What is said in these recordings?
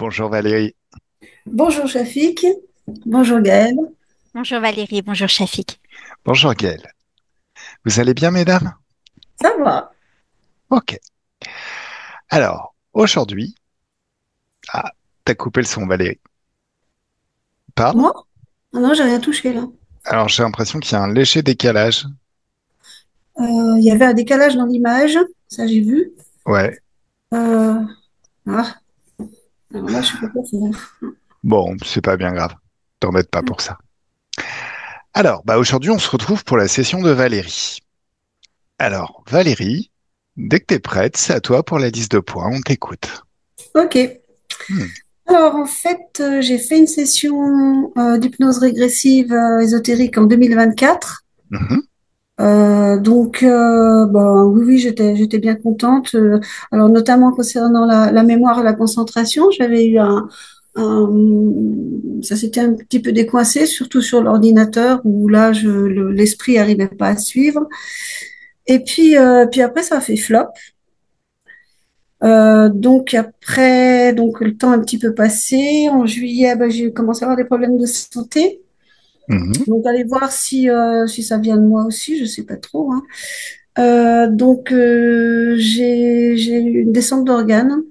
Bonjour Valérie. Bonjour Shafik, bonjour Gaël, Bonjour Valérie, bonjour Shafik. Bonjour Gaëlle. Vous allez bien, mesdames? ça va? Ok. Alors, aujourd'hui, ah, t'as coupé le son, Valérie. Pardon? Moi? Ah non, j'ai rien touché là. Alors, j'ai l'impression qu'il y a un léger décalage. Il y avait un décalage dans l'image, ça j'ai vu. Ouais. Euh, ah, alors là, je sais pas quoi faire. Bon, c'est pas bien grave. T'embête pas pour ça. Alors, bah aujourd'hui, on se retrouve pour la session de Valérie. Alors, Valérie, dès que t'es prête, c'est à toi pour la liste de points. On t'écoute. Ok. Hmm. Alors en fait, j'ai fait une session d'hypnose régressive ésotérique en 2024. Mhm. Ben, oui, oui, j'étais bien contente. Alors, notamment concernant la mémoire et la concentration, j'avais eu ça s'était un petit peu décoincé, surtout sur l'ordinateur où là, l'esprit arrivait pas à suivre. Et puis après, ça a fait flop. Donc après, donc le temps a un petit peu passé. En juillet, ben, j'ai commencé à avoir des problèmes de santé. Mhm. Donc, allez voir si ça vient de moi aussi, je sais pas trop, hein. J'ai eu une descente d'organes.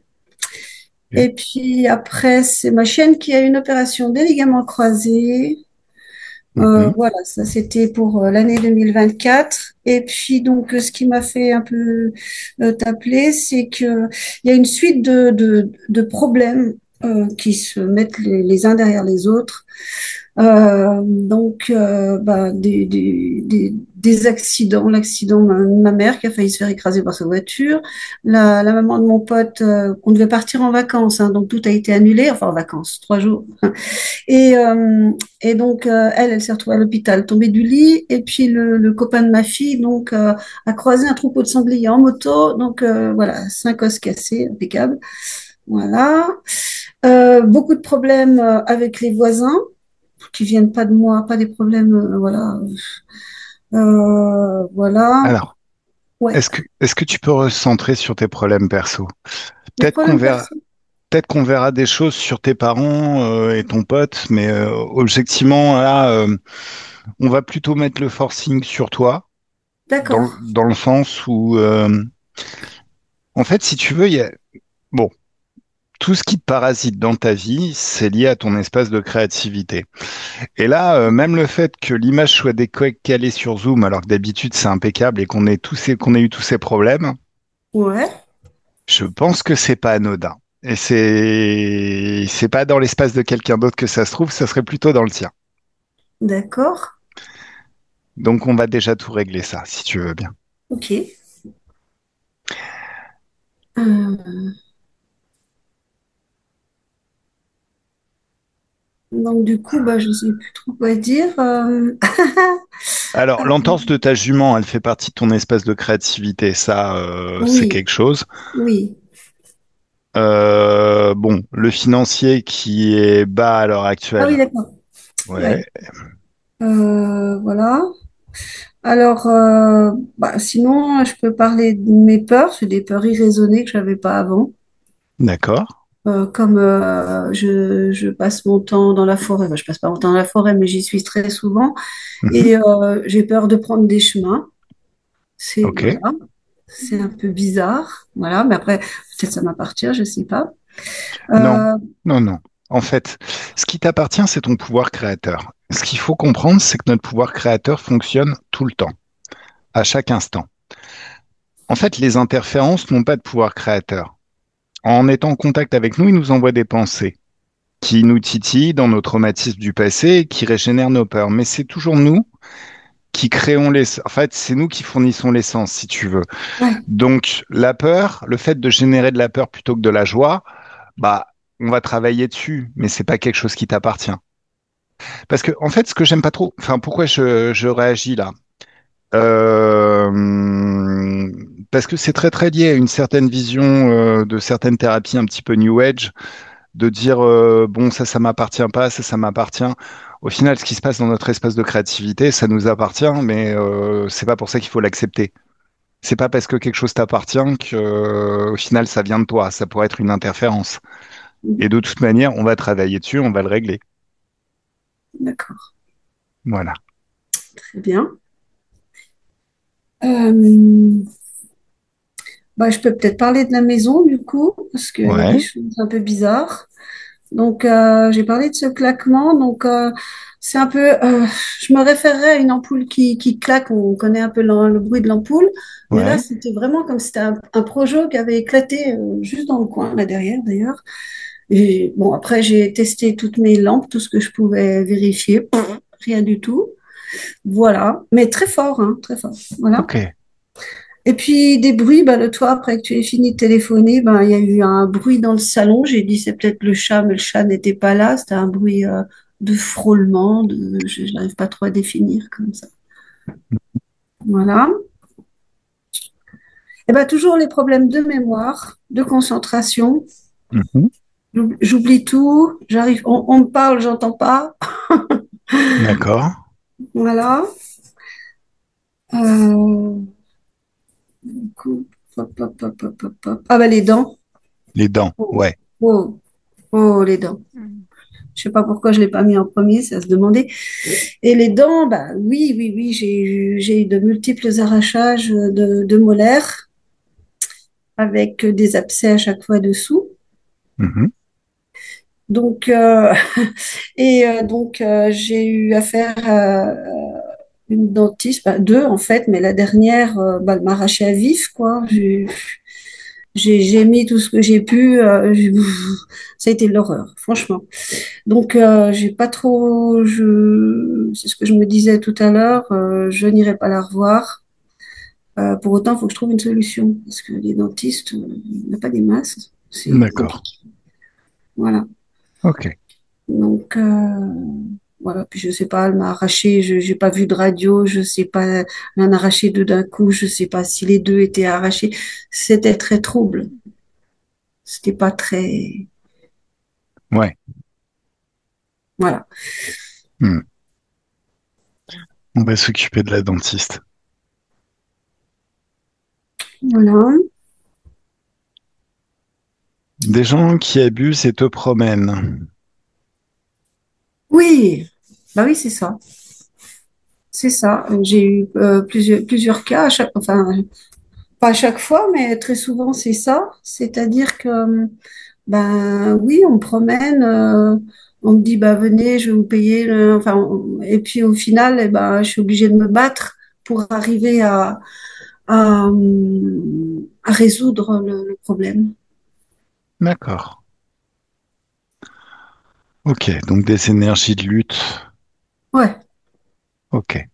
Ok. Et puis après, c'est ma chienne qui a eu une opération des ligaments croisés. Mhm. Voilà, ça c'était pour l'année 2024. Et puis donc, ce qui m'a fait un peu t'appeler, c'est que il y a une suite de problèmes qui se mettent les uns derrière les autres. Bah, des accidents. L'accident, ma mère qui a failli se faire écraser par sa voiture. La maman de mon pote, on devait partir en vacances, hein, donc tout a été annulé, enfin en vacances, 3 jours. Et, euh, elle s'est retrouvée à l'hôpital, tombée du lit. Et puis le copain de ma fille, a croisé un troupeau de sangliers en moto. Voilà, 5 os cassés, impeccable. Voilà. Beaucoup de problèmes avec les voisins qui viennent pas de moi, pas des problèmes, voilà. Voilà. Alors, Ouais. est-ce que tu peux recentrer sur tes problèmes perso? Les Peut-être qu'on problèmes verra, perso. peut-être qu'on verra des choses sur tes parents et ton pote, mais objectivement, là, on va plutôt mettre le forcing sur toi, D'accord. dans le sens où, en fait, si tu veux, bon, tout ce qui te parasite dans ta vie, c'est lié à ton espace de créativité. Et là, même le fait que l'image soit décalée sur Zoom, alors que d'habitude c'est impeccable et qu'on ait eu tous ces problèmes, Ouais. je pense que c'est pas anodin. Et c'est pas dans l'espace de quelqu'un d'autre que ça se trouve, ça serait plutôt dans le tien. D'accord. Donc on va déjà tout régler ça, si tu veux bien. Ok. Euh, donc du coup, bah, je sais plus trop quoi dire. Alors, l'entorse de ta jument, elle fait partie de ton espace de créativité, ça, c'est Oui, quelque chose. oui. Bon, le financier qui est bas à l'heure Ah oui, actuelle, d'accord. ouais, Ouais. Voilà. Alors, bah, sinon, je peux parler de mes peurs. C'est des peurs irraisonnées que j'avais pas avant. d'accord. Comme je passe mon temps dans la forêt, enfin, je passe pas mon temps dans la forêt, mais j'y suis très souvent, Mhm. et j'ai peur de prendre des chemins. C'est Ok. voilà, c'est un peu bizarre, voilà, mais après peut-être ça m'appartient, je sais pas. Non, Euh, non, non. En fait, ce qui t'appartient, c'est ton pouvoir créateur. Ce qu'il faut comprendre, c'est que notre pouvoir créateur fonctionne tout le temps, à chaque instant. En fait, les interférences n'ont pas de pouvoir créateur. En étant en contact avec nous, ils nous envoient des pensées qui nous titillent dans nos traumatismes du passé et qui régénèrent nos peurs. Mais c'est toujours nous qui créons en fait, c'est nous qui fournissons l'essence, si tu veux. ouais, Donc, la peur, le fait de générer de la peur plutôt que de la joie, bah, on va travailler dessus, mais c'est pas quelque chose qui t'appartient. Parce que, en fait, ce que j'aime pas trop, enfin, pourquoi je réagis là? Parce que c'est très très lié à une certaine vision de certaines thérapies un petit peu New Age, de dire bon, ça m'appartient pas, ça m'appartient. Au final, ce qui se passe dans notre espace de créativité, ça nous appartient, mais c'est pas pour ça qu'il faut l'accepter. C'est pas parce que quelque chose t'appartient que, au final, ça vient de toi. Ça pourrait être une interférence. Et de toute manière, on va travailler dessus, on va le régler. D'accord, Voilà. très bien. Euh, Bah, je peux peut-être parler de la maison du coup, parce qu'il y a des Ouais, choses un peu bizarres. Donc, j'ai parlé de ce claquement. Donc, c'est un peu, je me référerais à une ampoule qui claque. On connaît un peu le bruit de l'ampoule. Mais là, ouais. c'était vraiment comme si c'était un projet qui avait éclaté juste dans le coin, là derrière d'ailleurs. Et bon, après, j'ai testé toutes mes lampes, tout ce que je pouvais vérifier. Rien du tout. Voilà. Mais très fort, hein, très fort. Voilà. Ok. Et puis des bruits, bah, le toit, après que tu aies fini de téléphoner, bah, il y a eu un bruit dans le salon. J'ai dit c'est peut-être le chat, mais le chat n'était pas là. C'était un bruit de frôlement, je n'arrive pas trop à définir comme ça. Voilà. Et ben toujours les problèmes de mémoire, de concentration. Mhm. J'oublie tout. J'arrive, on me parle, j'entends pas. D'accord. Voilà. Euh, hop, hop, hop, hop, hop, hop. Ah bah les dents. Les dents. Oh, Ouais. oh, oh, les dents. Mm. Je sais pas pourquoi je l'ai pas mis en premier, ça se demandait. Et les dents, bah oui, oui, oui, j'ai eu de multiples arrachages de molaires avec des abcès à chaque fois dessous. Mhm. Donc, donc j'ai eu affaire à une dentiste, bah, deux en fait, mais la dernière, bah, elle m'a arraché à vif, quoi. J'ai mis tout ce que j'ai pu. Ça a été l'horreur, franchement. Donc, j'ai pas trop. C'est ce que je me disais tout à l'heure. Je n'irai pas la revoir. Pour autant, il faut que je trouve une solution parce que les dentistes, il n'y a pas des masses. C'est D'accord. compliqué. Voilà. Ok. Donc, voilà. Puis je sais pas, elle m'a arraché. Je n'ai pas vu de radio. Je sais pas. Elle en a arraché deux d'un coup. Je sais pas si les deux étaient arrachés. C'était très trouble. C'était pas très. Ouais. Voilà. Hmm. On va s'occuper de la dentiste. Voilà. Des gens qui abusent et te promènent. Oui. Bah oui, c'est ça. C'est ça. J'ai eu plusieurs cas, enfin, pas à chaque fois, mais très souvent, c'est ça. C'est-à-dire que, ben oui, on me promène, on me dit, bah, venez, je vais vous payer. Enfin, et puis au final, eh ben, je suis obligée de me battre pour arriver à résoudre le problème. D'accord. Ok. Donc des énergies de lutte. Ouais. Ok.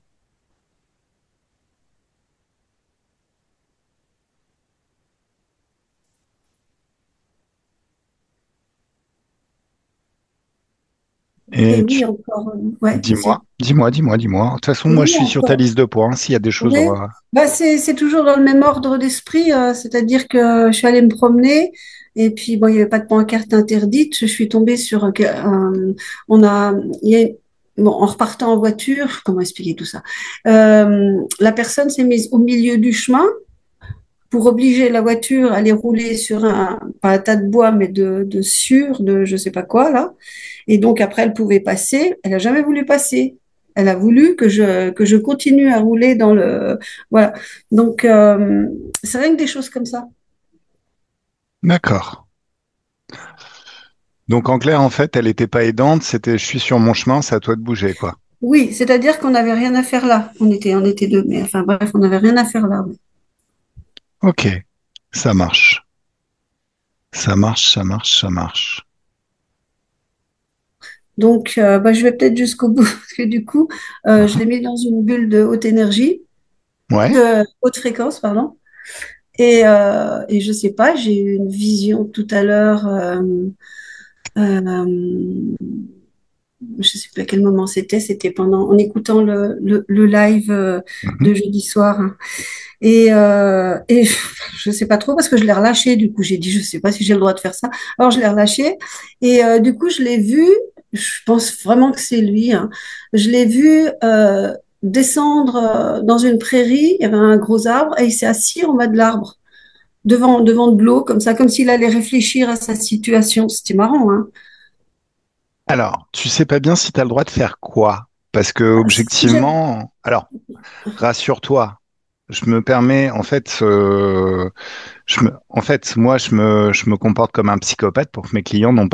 Et Et oui, encore, ouais, dis-moi, vas-y. dis-moi, dis-moi, dis-moi. De toute façon, moi, je Oui, suis sur ta encore. liste de points. S'il y a des choses, Oui, on va. bah c'est toujours dans le même ordre d'esprit, c'est-à-dire que je suis allée me promener et puis bon, il n'y avait pas de pancarte interdite. Je suis tombée sur on a il y a, bon, en repartant en voiture, comment expliquer tout ça? La personne s'est mise au milieu du chemin pour obliger la voiture à aller rouler sur pas un tas de bois, mais de sur, de je sais pas quoi là. Et donc après, elle pouvait passer. Elle a jamais voulu passer. Elle a voulu que je continue à rouler dans le voilà. Donc c'est rien que des choses comme ça. D'accord. Donc en clair, en fait, elle n'était pas aidante. C'était, je suis sur mon chemin, c'est à toi de bouger, quoi. Oui, c'est-à-dire qu'on n'avait rien à faire là. On était deux, mais enfin bref, on n'avait rien à faire là. Oui. Ok. Ça marche. Ça marche, ça marche, ça marche. Donc bah, je vais peut-être jusqu'au bout parce que du coup, je Mhm. l'ai mis dans une bulle de haute énergie, Ouais. de haute fréquence, pardon. Et je sais pas, j'ai eu une vision tout à l'heure. Euh, je sais plus à quel moment c'était pendant en écoutant le live Mhm. de jeudi soir. Hein. Et je sais pas trop parce que je l'ai relâché. Du coup, j'ai dit, je sais pas si j'ai le droit de faire ça. Alors, je l'ai relâché. Et du coup, je l'ai vu. Je pense vraiment que c'est lui. Hein. Je l'ai vu descendre dans une prairie. Il y avait un gros arbre et il s'est assis en bas de l'arbre. devant de l'eau, comme ça, comme s'il allait réfléchir à sa situation. C'était marrant, hein. Alors, tu sais pas bien si tu as le droit de faire quoi? Parce que Si j'avais- objectivement, alors, rassure-toi, je me permets, en fait, moi, je me comporte comme un psychopathe pour que mes clients n'aient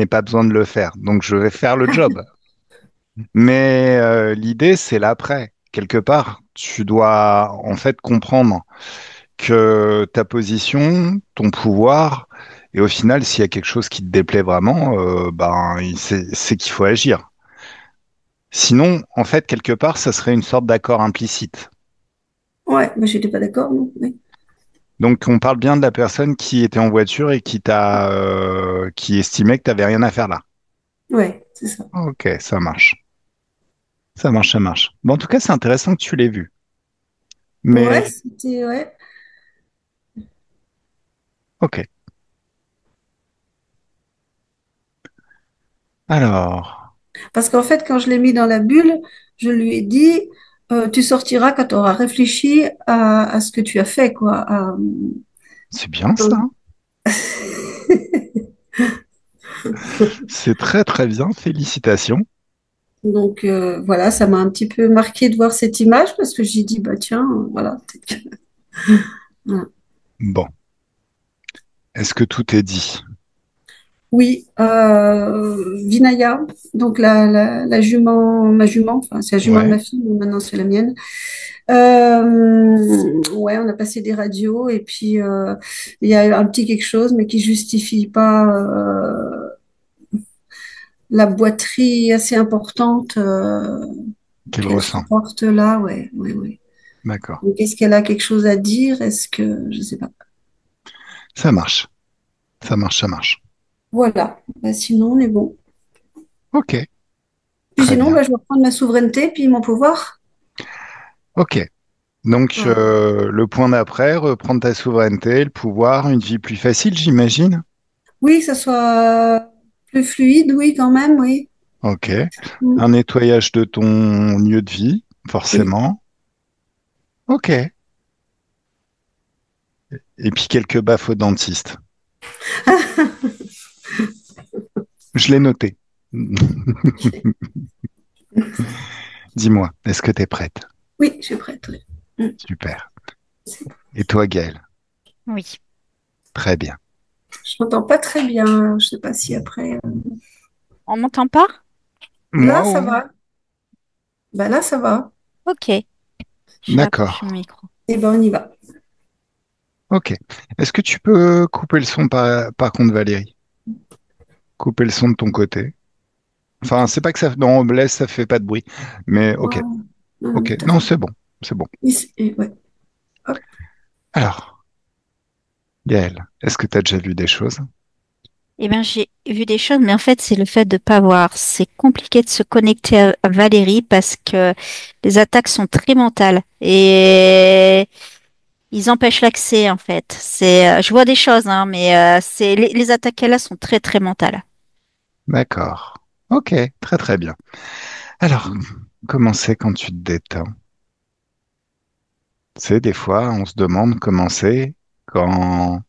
pas besoin de le faire. Donc, je vais faire le job. Mais l'idée, c'est l'après. Quelque part, tu dois en fait comprendre que ta position, ton pouvoir, et au final, s'il y a quelque chose qui te déplaît vraiment, c'est qu'il faut agir. Sinon, en fait, quelque part, ça serait une sorte d'accord implicite. Ouais, mais j'étais pas d'accord, non? Oui. Donc, on parle bien de la personne qui était en voiture et qui estimait que tu n'avais rien à faire là. Ouais, c'est ça. Ok, ça marche. Ça marche, ça marche. Bon, en tout cas, c'est intéressant que tu l'aies vu. Ouais, Mais, c'était, ouais. ok. Alors, Parce qu'en fait, quand je l'ai mis dans la bulle, je lui ai dit, tu sortiras quand tu auras réfléchi à ce que tu as fait, quoi. c'est bien ça, Donc, hein. C'est très, très bien. Félicitations. voilà, ça m'a un petit peu marqué de voir cette image parce que j'ai dit, bah tiens, voilà. Voilà. Bon. Est-ce que tout est dit? Oui, Vinaya, donc la jument, ma jument, enfin c'est la jument de Ouais. ma fille, mais maintenant c'est la mienne. Ouais, on a passé des radios et puis il y a un petit quelque chose, mais qui justifie pas la boiterie assez importante Qu'il qu'elle ressent. supporte là. Ouais, ouais, ouais. D'accord. Donc, est-ce qu'elle a quelque chose à dire? Est-ce que je sais pas. Ça marche. Ça marche, ça marche. Voilà. Bah, sinon, on est bon. Ok. Puis Très sinon, bien. bah, je vais reprendre ma souveraineté puis mon pouvoir. Ok. Donc, Voilà. le point d'après, reprendre ta souveraineté, le pouvoir, une vie plus facile, j'imagine. Oui, que ça soit plus fluide, oui, quand même, oui. Ok. Mm. Un nettoyage de ton lieu de vie, Oui. forcément. Ok. Et puis quelques baffes au dentiste. Je l'ai noté. Dis-moi, est-ce que tu es prête? Oui, je suis prête. Oui. Mm. Super. Et toi, Gaëlle? Oui. Très bien. Je m'entends pas très bien. Je sais pas si après. On m'entend pas? Moi, Là, ça oh, va. Bah là, ça va. Ok. Je d'accord. rapproche mon micro. Eh ben, on y va. Ok. Est-ce que tu peux couper le son par contre, Valérie? Couper le son de ton côté. Enfin, c'est pas que ça... Non, laisse, ça fait pas de bruit. Mais ok. Ouais. Non, Ok. tout à Non, fait. c'est bon. C'est bon. Ouais. Hop. Alors, Gaëlle, est-ce que tu as déjà vu des choses? Eh bien, j'ai vu des choses, mais en fait, c'est le fait de pas voir. C'est compliqué de se connecter à Valérie parce que les attaques sont très mentales et ils empêchent l'accès, en fait. Je vois des choses, hein, mais les attaques qu'elle a sont très, très mentales. D'accord. Ok. Très très bien. Alors, comment c'est quand tu te détends? Tu sais, des fois, on se demande comment c'est quand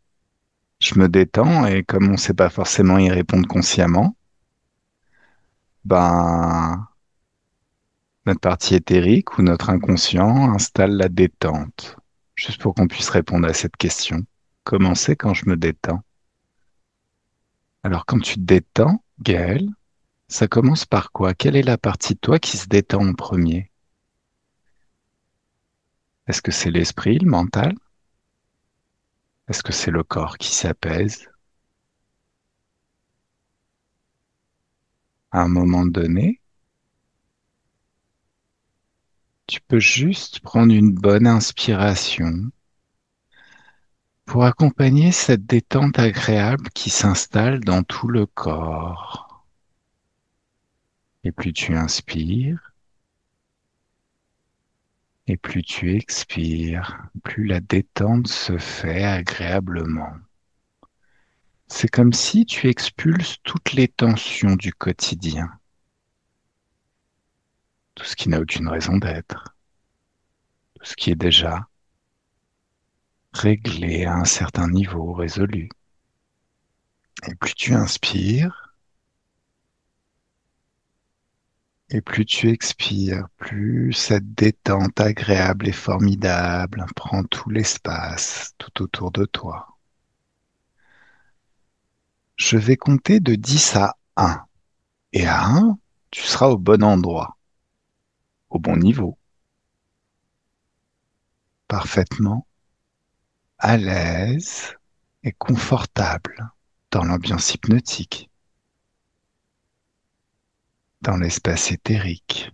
je me détends et comme on ne sait pas forcément y répondre consciemment, ben, notre partie éthérique ou notre inconscient installe la détente. Juste pour qu'on puisse répondre à cette question. Comment c'est quand je me détends? Alors, quand tu te détends, Gaël, ça commence par quoi? Quelle est la partie de toi qui se détend en premier? Est-ce que c'est l'esprit, le mental? Est-ce que c'est le corps qui s'apaise à un moment donné? Tu peux juste prendre une bonne inspiration pour accompagner cette détente agréable qui s'installe dans tout le corps. Et plus tu inspires, et plus tu expires, plus la détente se fait agréablement. C'est comme si tu expulses toutes les tensions du quotidien, tout ce qui n'a aucune raison d'être, tout ce qui est déjà réglé à un certain niveau résolu. Et plus tu inspires, et plus tu expires, plus cette détente agréable et formidable prend tout l'espace tout autour de toi. Je vais compter de 10 à 1. Et à 1, tu seras au bon endroit, au bon niveau, parfaitement à l'aise et confortable dans l'ambiance hypnotique, dans l'espace éthérique.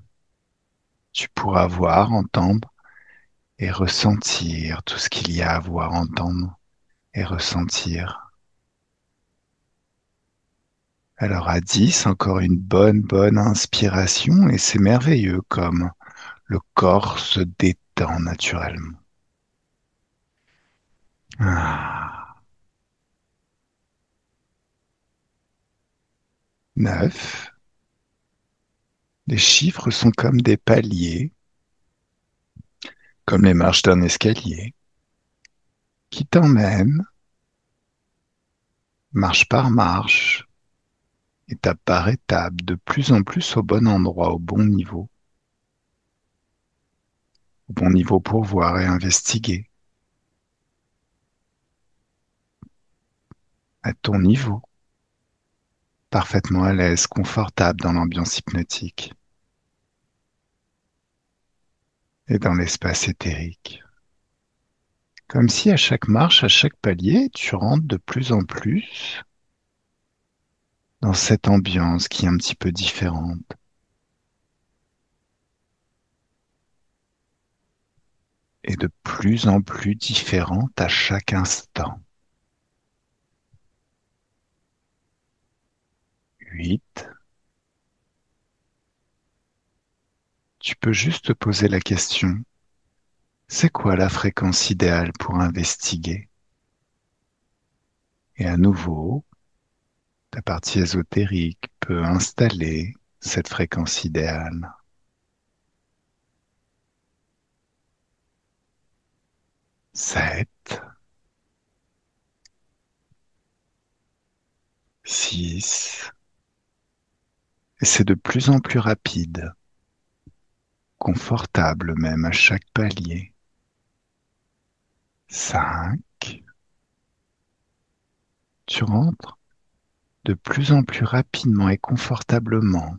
Tu pourras voir, entendre et ressentir tout ce qu'il y a à voir, entendre et ressentir. Alors à 10, encore une bonne inspiration et c'est merveilleux comme le corps se détend naturellement. Ah. 9. Les chiffres sont comme des paliers, comme les marches d'un escalier, qui t'emmènent, marche par marche, étape par étape, de plus en plus au bon endroit, au bon niveau pour voir et investiguer, à ton niveau, parfaitement à l'aise, confortable dans l'ambiance hypnotique et dans l'espace éthérique. Comme si à chaque marche, à chaque palier, tu rentres de plus en plus dans cette ambiance qui est un petit peu différente. Et de plus en plus différente à chaque instant. 8. Tu peux juste te poser la question, c'est quoi la fréquence idéale pour investiguer? Et à nouveau, ta partie ésotérique peut installer cette fréquence idéale. 7, 6, et c'est de plus en plus rapide, confortable même à chaque palier. 5, tu rentres de plus en plus rapidement et confortablement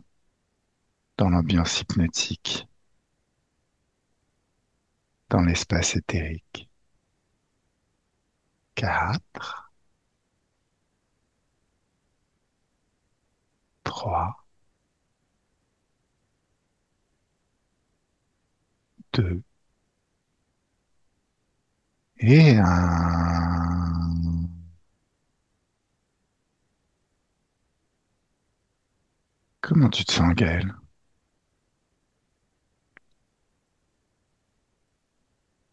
dans l'ambiance hypnotique, dans l'espace éthérique. 4, 3, 2 et 1. Comment tu te sens, Gaël?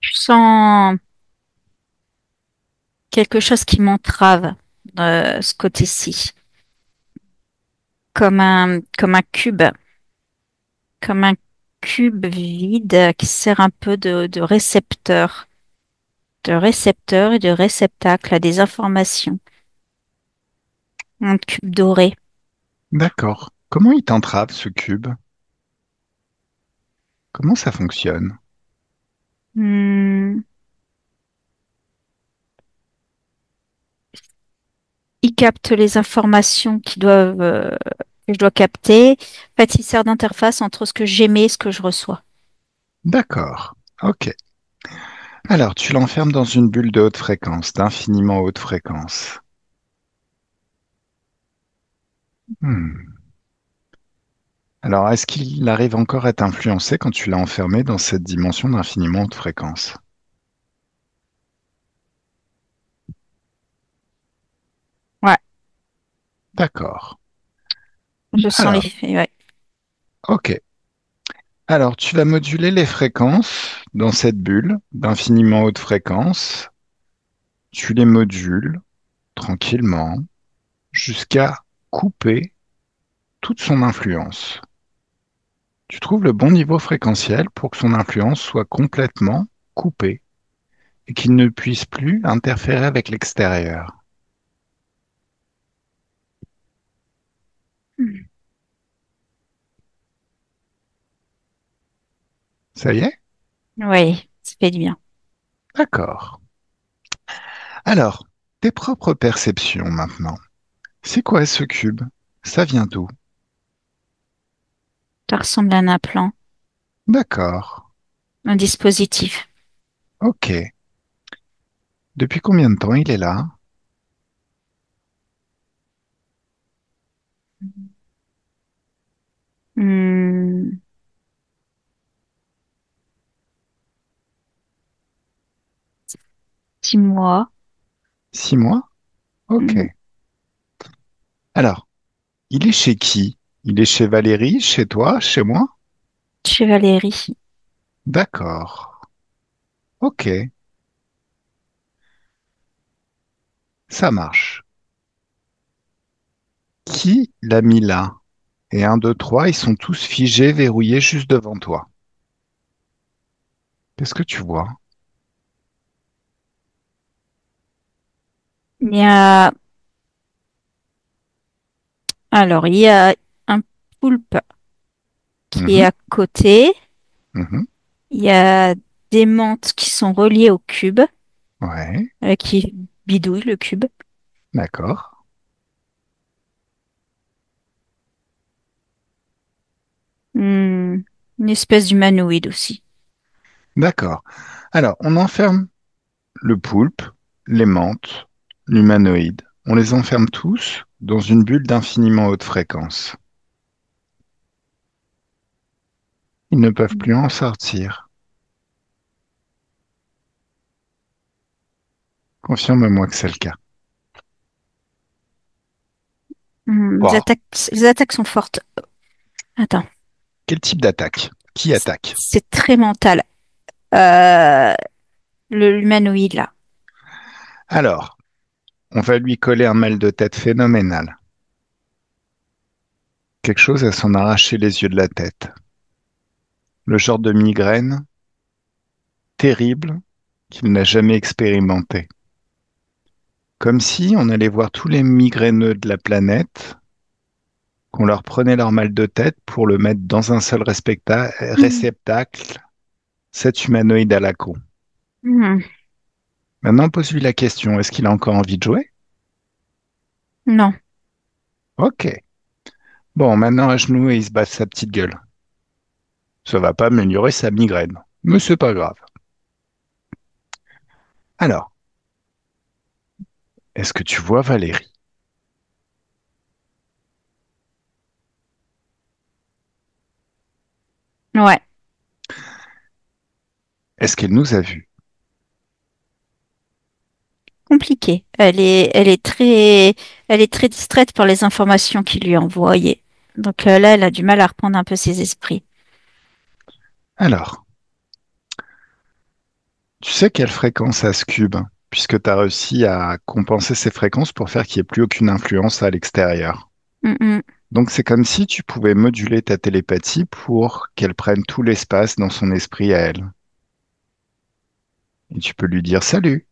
Je sens quelque chose qui m'entrave, ce côté-ci, comme un cube, comme un cube vide qui sert un peu de récepteur et de réceptacle à des informations. Un cube doré. D'accord. Comment il t'entrave, ce cube? Comment ça fonctionne? Hmm. Il capte les informations que je dois capter. En fait, il sert d'interface entre ce que j'émets et ce que je reçois. D'accord. Ok. Alors, tu l'enfermes dans une bulle de haute fréquence, d'infiniment haute fréquence. Hmm. Alors, est-ce qu'il arrive encore à t'influencer quand tu l'as enfermé dans cette dimension d'infiniment haute fréquence? Ouais, D'accord. je sens Alors, l'effet, ouais. ok. Alors, tu vas moduler les fréquences dans cette bulle d'infiniment haute fréquence. Tu les modules tranquillement jusqu'à couper toute son influence. Tu trouves le bon niveau fréquentiel pour que son influence soit complètement coupée et qu'il ne puisse plus interférer avec l'extérieur. Hmm. Ça y est? Oui, ça fait du bien. D'accord. Alors, tes propres perceptions maintenant. C'est quoi ce cube? Ça vient d'où? Ça ressemble à un implant, D'accord. un dispositif. Ok. Depuis combien de temps il est là? Hmm, 6 mois. 6 mois? Ok. Hmm, Alors, il est chez qui? Il est chez Valérie, chez toi, chez moi? chez Valérie. D'accord. Ok, ça marche. Qui l'a mis là? Et un, 2, 3, ils sont tous figés, verrouillés juste devant toi. Qu'est-ce que tu vois? Il y a, il y a un poulpe qui est Mhm, à côté. mhm. Il y a des menthes qui sont reliées au cube, Ouais, qui bidouillent le cube. d'accord. Hmm, une espèce d'humanoïde aussi. D'accord. Alors, on enferme le poulpe, les menthes, l'humanoïde. On les enferme tous dans une bulle d'infiniment haute fréquence. Ils ne peuvent plus en sortir. Confirme-moi que c'est le cas. Hmm, Wow. les attaques sont fortes. Attends, Quel type d'attaque? Qui attaque? c'est très mental. Euh, l'humanoïde là. Alors, on va lui coller un mal de tête phénoménal. Quelque chose à s'en arracher les yeux de la tête. Le genre de migraine terrible qu'il n'a jamais expérimenté. Comme si on allait voir tous les migraineux de la planète, qu'on leur prenait leur mal de tête pour le mettre dans un seul Hmm. réceptacle, cet humanoïde à la con. Hmm, Maintenant, pose-lui la question, est-ce qu'il a encore envie de jouer? non. Ok. Bon, maintenant à genoux et il se bat sa petite gueule. Ça va pas améliorer sa migraine, mais c'est pas grave. Alors, est-ce que tu vois Valérie? Ouais, Est-ce qu'elle nous a vus? compliqué. Elle est très distraite par les informations qu'il lui a envoyées. Donc là, elle a du mal à reprendre un peu ses esprits. Alors, tu sais quelle fréquence a ce cube, puisque tu as réussi à compenser ces fréquences pour faire qu'il n'y ait plus aucune influence à l'extérieur. Hmm, hmm. Donc c'est comme si tu pouvais moduler ta télépathie pour qu'elle prenne tout l'espace dans son esprit à elle. Et tu peux lui dire salut.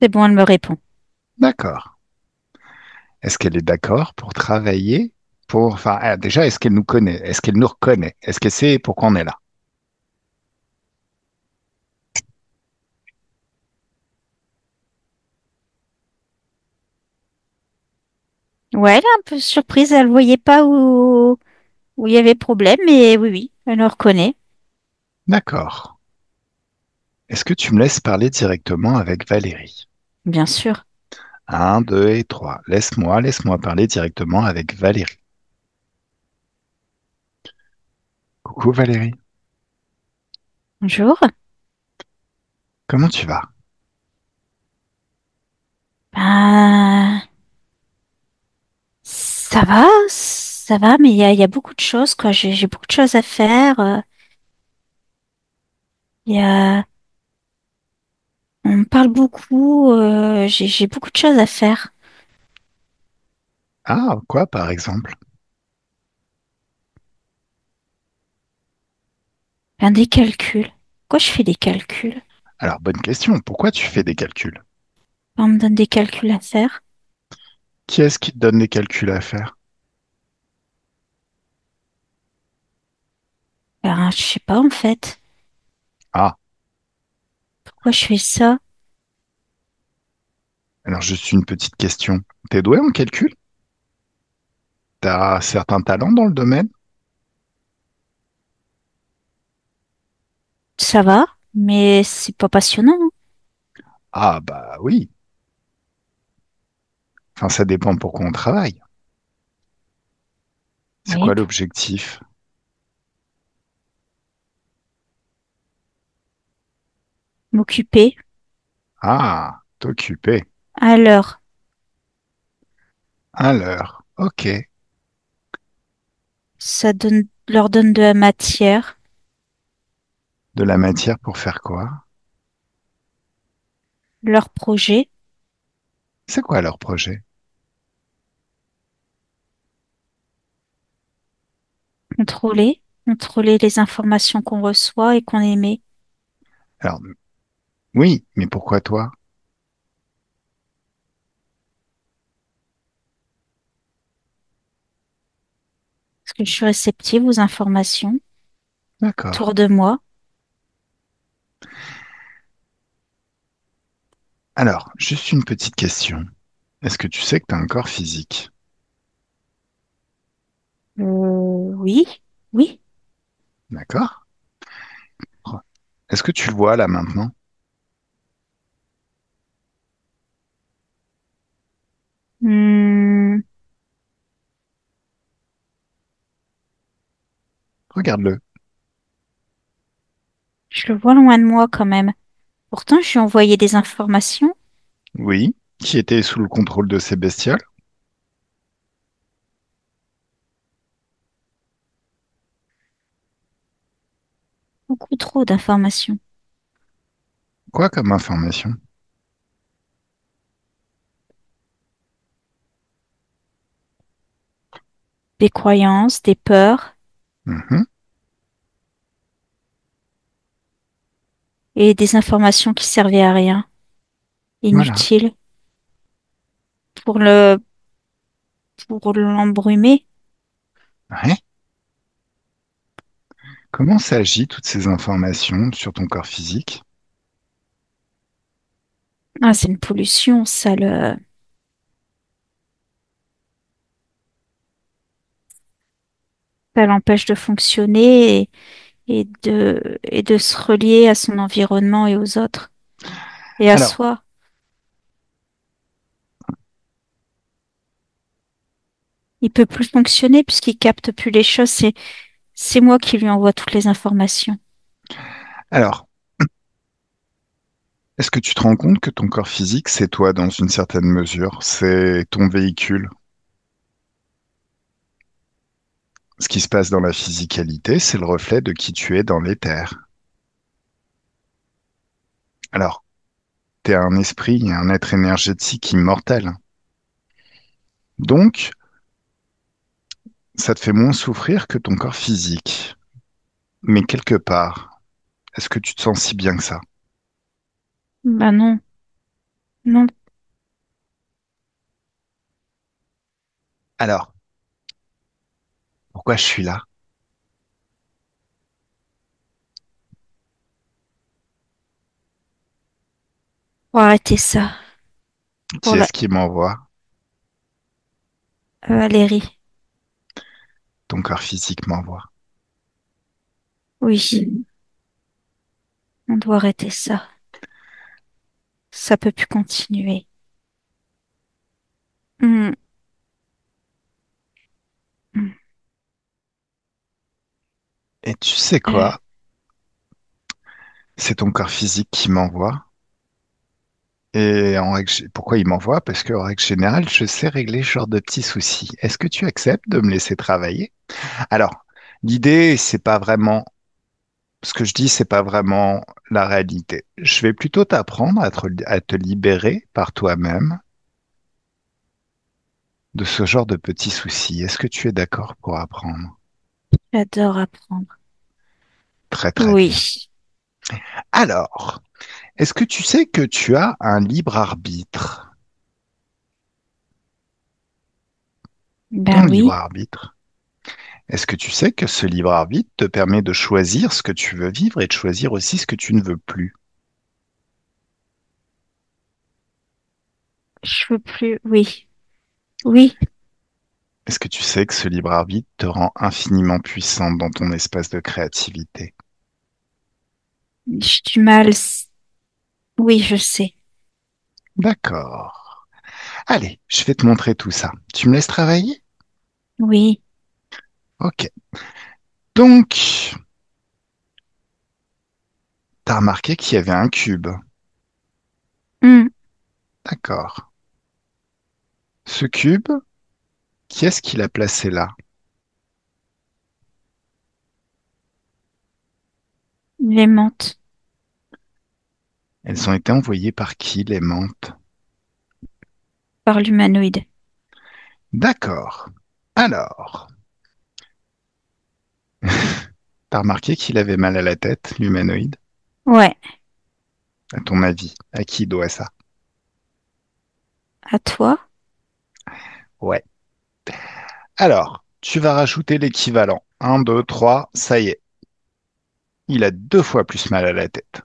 C'est bon, elle me répond. D'accord. Est-ce qu'elle est d'accord pour travailler pour... Enfin, déjà, est-ce qu'elle nous connaît? Est-ce qu'elle nous reconnaît? Est-ce qu'elle sait pourquoi on est là? Ouais, elle est un peu surprise. Elle voyait pas où il y avait problème, mais oui, oui, elle le reconnaît, D'accord. Est-ce que tu me laisses parler directement avec Valérie? bien sûr. Un, deux et trois. Laisse-moi parler directement avec Valérie. Coucou Valérie, Bonjour. comment tu vas? Ben, ça va, mais il y a beaucoup de choses, quoi. J'ai beaucoup de choses à faire. Il y a, on me parle beaucoup. J'ai beaucoup de choses à faire. Ah, quoi par exemple? Ben, des calculs. Pourquoi je fais des calculs? Alors, bonne question. Pourquoi tu fais des calculs? On me donne des calculs à faire. Qui est-ce qui te donne des calculs à faire? Ben, je sais pas en fait. Ah, Pourquoi je fais ça? alors juste une petite question. T'es doué en calcul? T'as certains talents dans le domaine? Ça va, mais c'est pas passionnant, hein. Ah, bah oui. Enfin, ça dépend pourquoi on travaille. C'est Oui, quoi l'objectif? m'occuper. Ah, t'occuper. Alors, Alors, ok. leur donne de la matière, De la matière pour faire quoi? leur projet, C'est quoi leur projet? contrôler les informations qu'on reçoit et qu'on émet. Alors, oui, mais pourquoi toi? Parce que je suis réceptive aux informations D'accord. autour de moi. Alors, juste une petite question. Est-ce que tu sais que tu as un corps physique? Oui, oui. D'accord? Est-ce que tu le vois là maintenant? Hmm, Regarde-le. je le vois loin de moi quand même. Pourtant, je lui ai envoyé des informations, Oui. Qui était sous le contrôle de ces bestioles? beaucoup trop d'informations. Quoi comme information? Des croyances, des peurs Mhm. et des informations qui servaient à rien, Voilà. inutiles pour pour l'embrumer. Ouais. Comment s'agit toutes ces informations sur ton corps physique? Ah, c'est une pollution, ça l'empêche de fonctionner et de se relier à son environnement et aux autres et à Alors, soi. Il peut plus fonctionner puisqu'il capte plus les choses. C'est moi qui lui envoie toutes les informations. alors, est-ce que tu te rends compte que ton corps physique, c'est toi dans une certaine mesure? C'est ton véhicule. Ce qui se passe dans la physicalité, c'est le reflet de qui tu es dans l'éther. Alors, tu es un esprit, un être énergétique immortel. Donc, ça te fait moins souffrir que ton corps physique. Mais quelque part, est-ce que tu te sens si bien que ça? Bah non, non, Alors, pourquoi je suis là? faut arrêter ça. Qui Pour la est-ce qui m'envoie? Valérie, Ton corps physique m'envoie. oui, on doit arrêter ça. Ça peut plus continuer. Hmm, hmm. Et tu sais Euh, quoi? C'est ton corps physique qui m'envoie. Et pourquoi il m'envoie? Parce qu'en règle générale, je sais régler ce genre de petits soucis. Est-ce que tu acceptes de me laisser travailler? Alors, l'idée, c'est pas vraiment, ce que je dis, c'est pas vraiment la réalité. Je vais plutôt t'apprendre à te libérer par toi-même de ce genre de petits soucis. Est-ce que tu es d'accord pour apprendre? J'adore apprendre. Très très bien. Oui. Alors, est-ce que tu sais que tu as un libre arbitre? Ton Ben libre oui. arbitre. Est-ce que tu sais que ce libre arbitre te permet de choisir ce que tu veux vivre et de choisir aussi ce que tu ne veux plus? Je veux plus. Oui. Oui. Est-ce que tu sais que ce libre arbitre te rend infiniment puissante dans ton espace de créativité? J'ai du mal. Oui, je sais. D'accord. Allez, je vais te montrer tout ça. Tu me laisses travailler? Oui. Ok. Donc, t'as remarqué qu'il y avait un cube. Hmm. D'accord. Ce cube, qui est-ce qui l'a placé là? Les menthes Elles ont été envoyées par qui, les menthes? par l'humanoïde. D'accord. Alors, t'as remarqué qu'il avait mal à la tête, l'humanoïde? Ouais. À ton avis, à qui il doit ça? À toi? Ouais. Alors, tu vas rajouter l'équivalent. Un, 2, 3, ça y est. Il a 2 fois plus mal à la tête.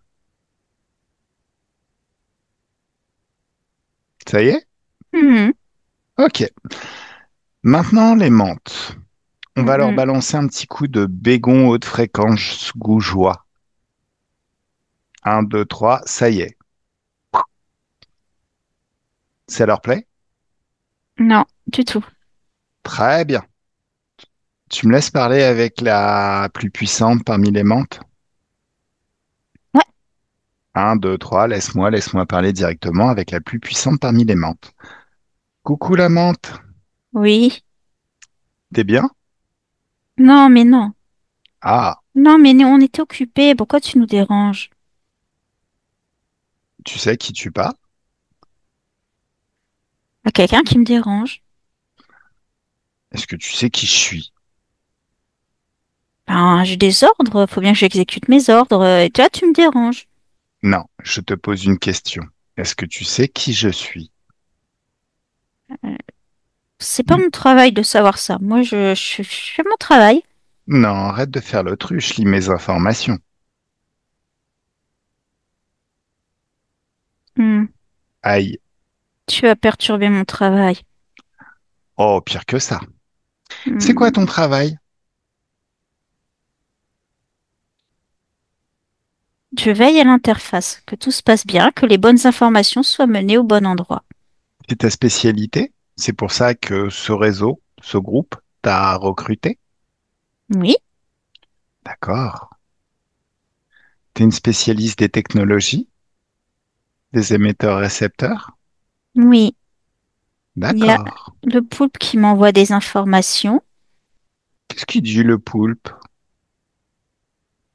Ça y est? Hmm. Ok. Maintenant, les menthes. On Hmm, va leur hmm. balancer un petit coup de bégon haute fréquence goût joie. Un, 2, 3, ça y est. Ça leur plaît? Non, du tout. Très bien. Tu me laisses parler avec la plus puissante parmi les menthes? Ouais. Un, 2, 3, laisse-moi parler directement avec la plus puissante parmi les menthes. Coucou la menthe, Oui. t'es bien? Non, mais non. Ah, Non, mais on était occupés. Pourquoi tu nous déranges? tu sais qui tu parles? À quelqu'un qui me dérange. Est-ce que tu sais qui je suis? Ben, j'ai des ordres. Faut bien que j'exécute mes ordres. Et toi, tu me déranges. Non, je te pose une question. Est-ce que tu sais qui je suis? Euh, C'est pas mon travail de savoir ça. Moi, je fais mon travail. Non, arrête de faire l'autruche, lis mes informations. Hmm. Aïe. Tu as perturbé mon travail. Oh, pire que ça. C'est quoi ton Hmm. travail? Je veille à l'interface, que tout se passe bien, que les bonnes informations soient menées au bon endroit. C'est ta spécialité? C'est pour ça que ce réseau, ce groupe, t'a recruté? Oui, D'accord. T'es une spécialiste des technologies, des émetteurs-récepteurs? oui. Il y a D'accord. le poulpe qui m'envoie des informations. Qu'est-ce qu'il dit le poulpe?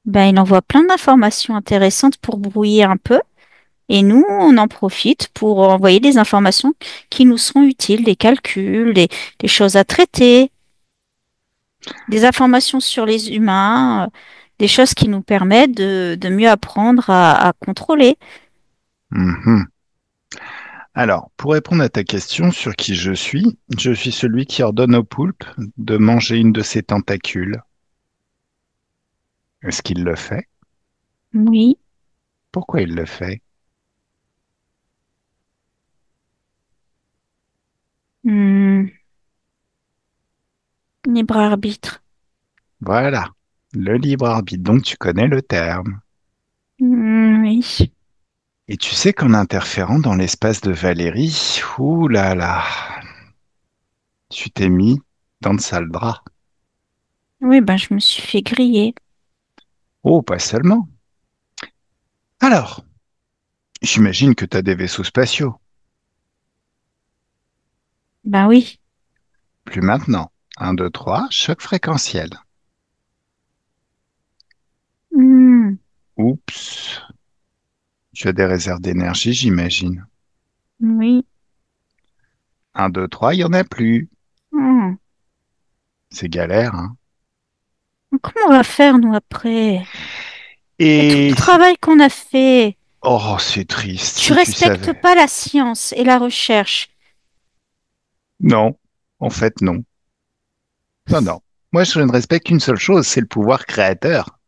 Ben, il envoie plein d'informations intéressantes pour brouiller un peu. Et nous, on en profite pour envoyer des informations qui nous seront utiles, des calculs, des choses à traiter, des informations sur les humains, des choses qui nous permettent de mieux apprendre à contrôler. Mhm. Alors, pour répondre à ta question sur qui je suis celui qui ordonne au poulpe de manger une de ses tentacules. Est-ce qu'il le fait? Oui. Pourquoi il le fait? Hmm. Libre arbitre. Voilà, le libre arbitre. Donc, tu connais le terme. Hmm, oui. Et tu sais qu'en interférant dans l'espace de Valérie, ouh là là, tu t'es mis dans de sales draps. Oui, ben, je me suis fait griller. Oh, pas seulement. Alors, j'imagine que tu as des vaisseaux spatiaux. Ben oui. Plus maintenant. Un, 2, 3, choc fréquentiel. Hmm, Oups, tu as des réserves d'énergie, j'imagine. oui. Un, deux, trois, il y en a plus. Hmm. C'est galère, hein. Comment on va faire, nous, après? Et tout Et le travail qu'on a fait, oh, c'est triste, tu si tu respectes savais. pas la science et la recherche. Non, en fait, non. Non, non. Moi, je ne respecte qu'une seule chose, c'est le pouvoir créateur.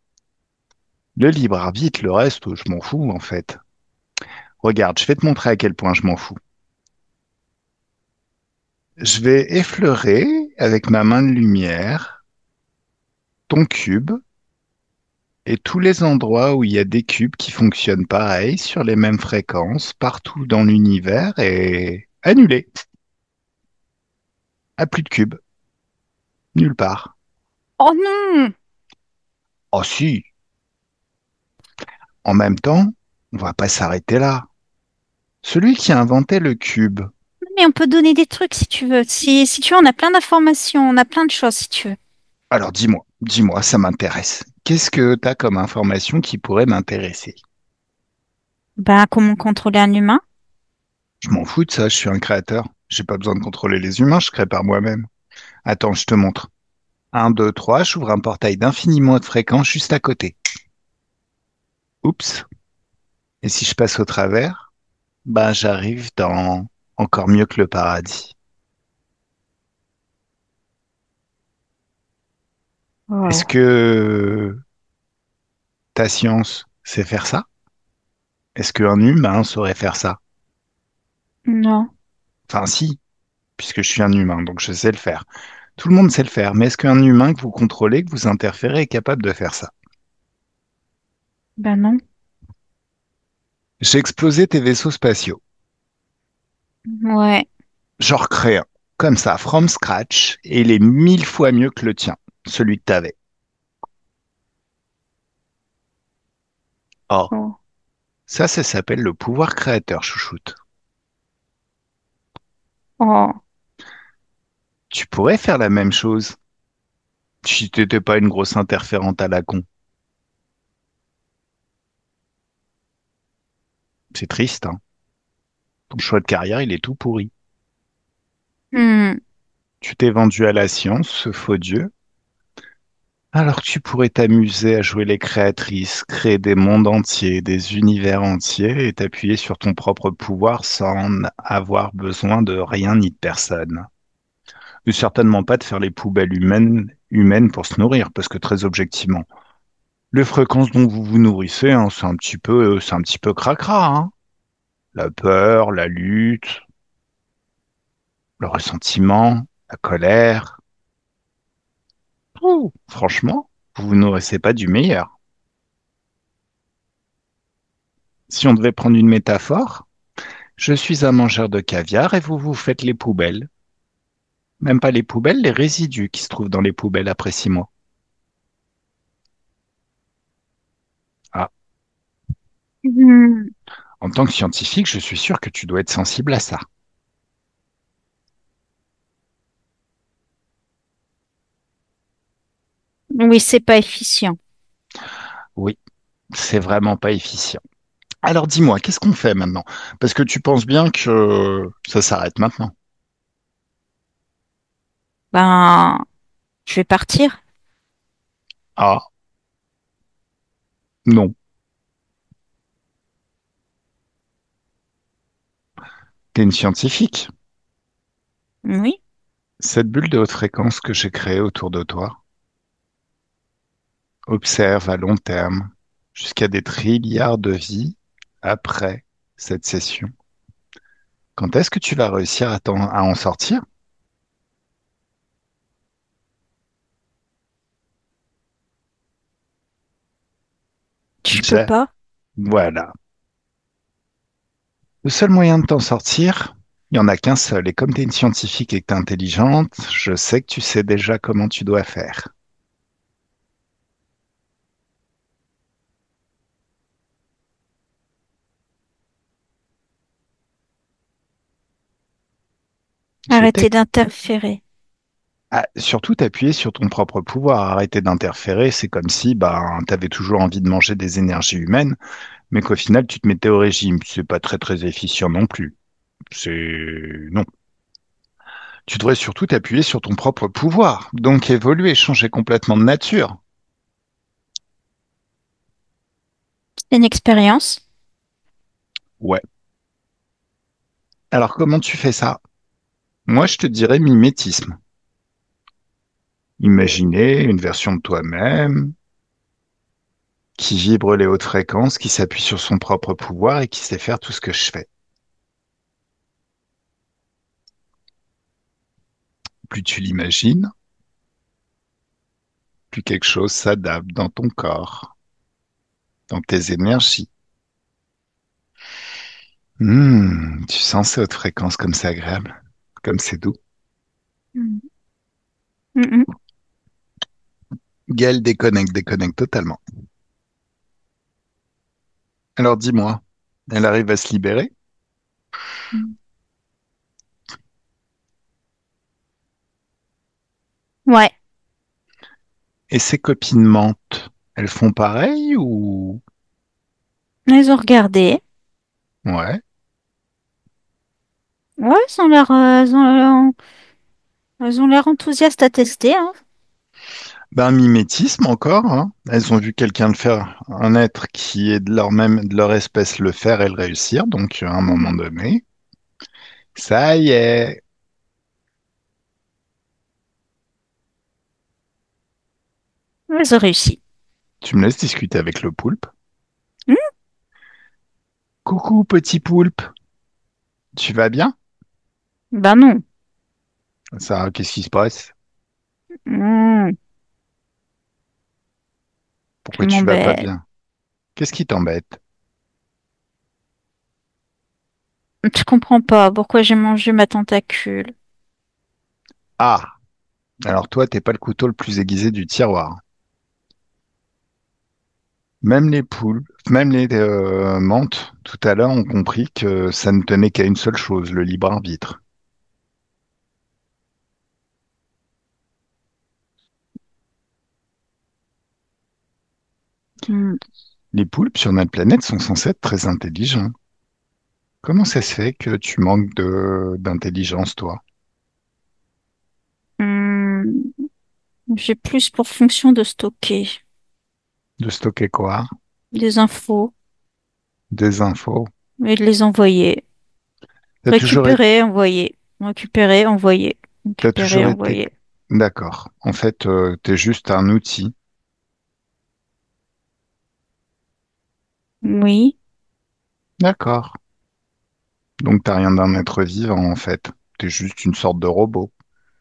Le libre arbitre, le reste, je m'en fous, en fait. Regarde, je vais te montrer à quel point je m'en fous. Je vais effleurer avec ma main de lumière ton cube et tous les endroits où il y a des cubes qui fonctionnent pareil, sur les mêmes fréquences, partout dans l'univers, et annuler. À plus de cubes, nulle part. Oh non! Oh si, en même temps, on va pas s'arrêter là. Celui qui a inventé le cube, Mais on peut donner des trucs si tu veux. Si tu veux, on a plein d'informations, on a plein de choses si tu veux. alors dis-moi, ça m'intéresse. Qu'est-ce que t'as comme information qui pourrait m'intéresser? Ben, comment contrôler un humain? Je m'en fous de ça, je suis un créateur. J'ai pas besoin de contrôler les humains, je crée par moi-même. Attends, je te montre. Un, 2, 3, j'ouvre un portail d'infiniment haute fréquence juste à côté. Oups. Et si je passe au travers, ben j'arrive dans encore mieux que le paradis. Est-ce Wow. que ta science sait faire ça? Est-ce qu'un humain saurait faire ça? Non. Enfin si, puisque je suis un humain, donc je sais le faire. Tout le monde sait le faire, mais est-ce qu'un humain que vous contrôlez, que vous interférez, est capable de faire ça? Ben non. J'ai explosé tes vaisseaux spatiaux. Ouais. J'en recrée un, comme ça, from scratch, et il est 1000 fois mieux que le tien, celui que t'avais. Oh, Oh. ça s'appelle le pouvoir créateur, chouchoute. Oh. Tu pourrais faire la même chose si t'étais pas une grosse interférente à la con. C'est triste, hein. Ton choix de carrière, il est tout pourri. Hmm. Tu t'es vendu à la science, ce faux dieu, alors que tu pourrais t'amuser à jouer les créatrices, créer des mondes entiers, des univers entiers et t'appuyer sur ton propre pouvoir sans avoir besoin de rien ni de personne. Et certainement pas de faire les poubelles humaines pour se nourrir, parce que très objectivement, les fréquences dont vous vous nourrissez, hein, c'est un petit peu cracra, hein. La peur, la lutte, le ressentiment, la colère. Ouh, franchement, vous vous nourrissez pas du meilleur. Si on devait prendre une métaphore, je suis un mangeur de caviar et vous vous faites les poubelles. Même pas les poubelles, les résidus qui se trouvent dans les poubelles après 6 mois. Ah, Hmm. en tant que scientifique, je suis sûr que tu dois être sensible à ça. Oui, c'est pas efficient. Oui, c'est vraiment pas efficient. Alors dis-moi, qu'est-ce qu'on fait maintenant? Parce que tu penses bien que ça s'arrête maintenant. Ben, je vais partir. Ah, non. T'es une scientifique. Oui. Cette bulle de haute fréquence que j'ai créée autour de toi, observe à long terme, jusqu'à des trilliards de vies après cette session. Quand est-ce que tu vas réussir à en sortir? Je peux Ja- pas. Voilà. Le seul moyen de t'en sortir, il n'y en a qu'un seul. Et comme tu es une scientifique et que tu es intelligente, je sais que tu sais déjà comment tu dois faire. Je vais Arrêtez d'interférer. surtout t'appuyer sur ton propre pouvoir. Arrêter d'interférer, c'est comme si ben, tu avais toujours envie de manger des énergies humaines, mais qu'au final, tu te mettais au régime. C'est pas très très efficient non plus. C'est... Non. Tu devrais surtout t'appuyer sur ton propre pouvoir, donc évoluer, changer complètement de nature. C'est une expérience. Ouais. Alors comment tu fais ça? Moi, je te dirais mimétisme. Imaginer une version de toi-même qui vibre les hautes fréquences, qui s'appuie sur son propre pouvoir et qui sait faire tout ce que je fais. Plus tu l'imagines, plus quelque chose s'adapte dans ton corps, dans tes énergies. Tu sens ces hautes fréquences comme c'est agréable, comme c'est doux. Mm. Mm, Gaël déconnecte, déconnecte totalement. Alors dis-moi, elle arrive à se libérer? mm. Ouais, Et ses copines mentent, elles font pareil ou... ils ont regardé. Ouais. Ouais, elles ont l'air enthousiastes à tester, hein. Ben, mimétisme encore, hein. Elles ont vu quelqu'un le faire, un être qui est de leur même, de leur espèce le faire et le réussir. Donc, à un moment Mm. donné, ça y est. Elles ont réussi. Tu me laisses discuter avec le poulpe. Mm. Coucou, petit poulpe. Tu vas bien? Ben non. Ça, qu'est-ce qui se passe? Mm. Pourquoi Elle tu vas pas m'embête. bien? Qu'est-ce qui t'embête? Je comprends pas pourquoi j'ai mangé ma tentacule. Ah, alors toi, t'es pas le couteau le plus aiguisé du tiroir. Même les poules, même les menthes, tout à l'heure, ont compris que ça ne tenait qu'à une seule chose, le libre arbitre. Mm. Les poulpes sur notre planète sont censés être très intelligents. Comment ça se fait que tu manques de d'intelligence, toi? Mm. J'ai plus pour fonction de stocker De stocker quoi? des infos Des infos? et de les envoyer. Récupérer, envoyer. Récupérer, envoyer. T'as Récupérer, toujours été... envoyer. D'accord. En fait, t'es juste un outil. Oui. D'accord. Donc t'as rien d'un être vivant, en fait. T'es juste une sorte de robot,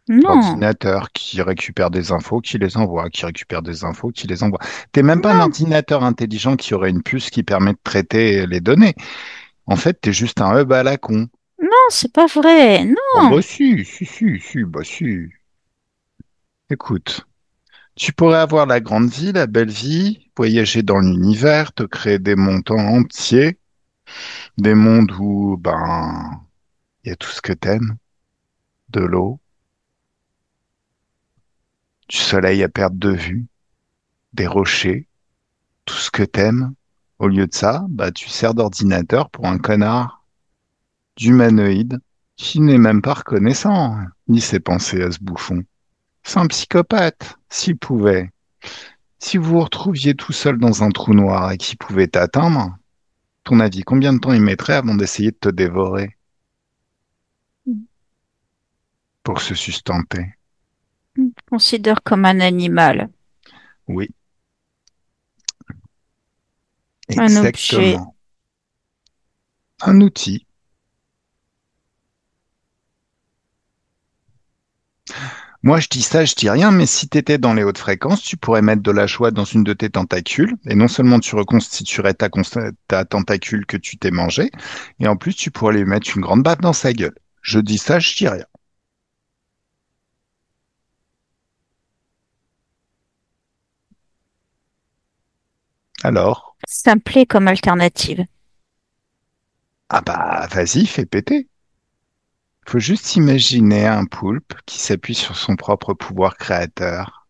Non. d'ordinateur qui récupère des infos, qui les envoie, qui récupère des infos, qui les envoie. T'es même pas un Non. ordinateur intelligent qui aurait une puce qui permet de traiter les données. En fait, t'es juste un hub à la con. Non, c'est pas vrai. Oh Non. bah si, bah si. Écoute, tu pourrais avoir la grande vie, la belle vie, voyager dans l'univers, te créer des mondes entiers, des mondes où, ben, il y a tout ce que t'aimes, de l'eau, du soleil à perte de vue, des rochers, tout ce que t'aimes. Au lieu de ça, bah, tu sers d'ordinateur pour un connard d'humanoïde qui n'est même pas reconnaissant, ni ses pensées à ce bouffon. C'est un psychopathe, s'il pouvait. Si vous vous retrouviez tout seul dans un trou noir et qu'il pouvait t'atteindre, ton avis, combien de temps il mettrait avant d'essayer de te dévorer pour se sustenter? Considère comme un animal, Oui, un objet. exactement. Un outil. Moi, je dis ça, je dis rien, mais si tu étais dans les hautes fréquences, tu pourrais mettre de la joie dans une de tes tentacules, et non seulement tu reconstituerais ta tentacule que tu t'es mangée, et en plus, tu pourrais lui mettre une grande baffe dans sa gueule. Je dis ça, je dis rien. Alors, Ça me plaît comme alternative. ah bah, vas-y, fais péter. Faut juste imaginer un poulpe qui s'appuie sur son propre pouvoir créateur,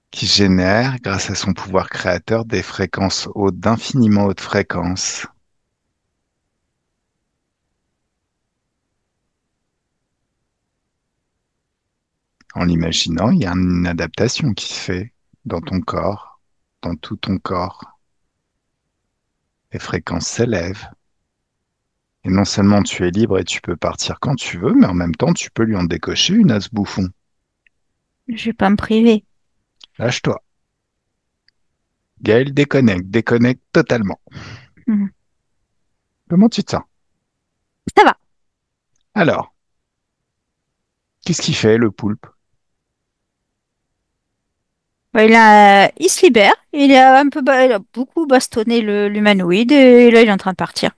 qui génère, grâce à son pouvoir créateur, des fréquences hautes, d'infiniment hautes fréquences. En l'imaginant, il y a une adaptation qui se fait dans ton corps, dans tout ton corps. Les fréquences s'élèvent. Et non seulement tu es libre et tu peux partir quand tu veux, mais en même temps, tu peux lui en décocher une à ce bouffon. Je vais pas me priver. Lâche-toi. Gaël déconnecte, déconnecte totalement. Hmm. Comment tu te sens? Ça va. Alors, qu'est-ce qu'il fait, le poulpe? Bah, il se libère. Il a beaucoup bastonné l'humanoïde et là, il est en train de partir.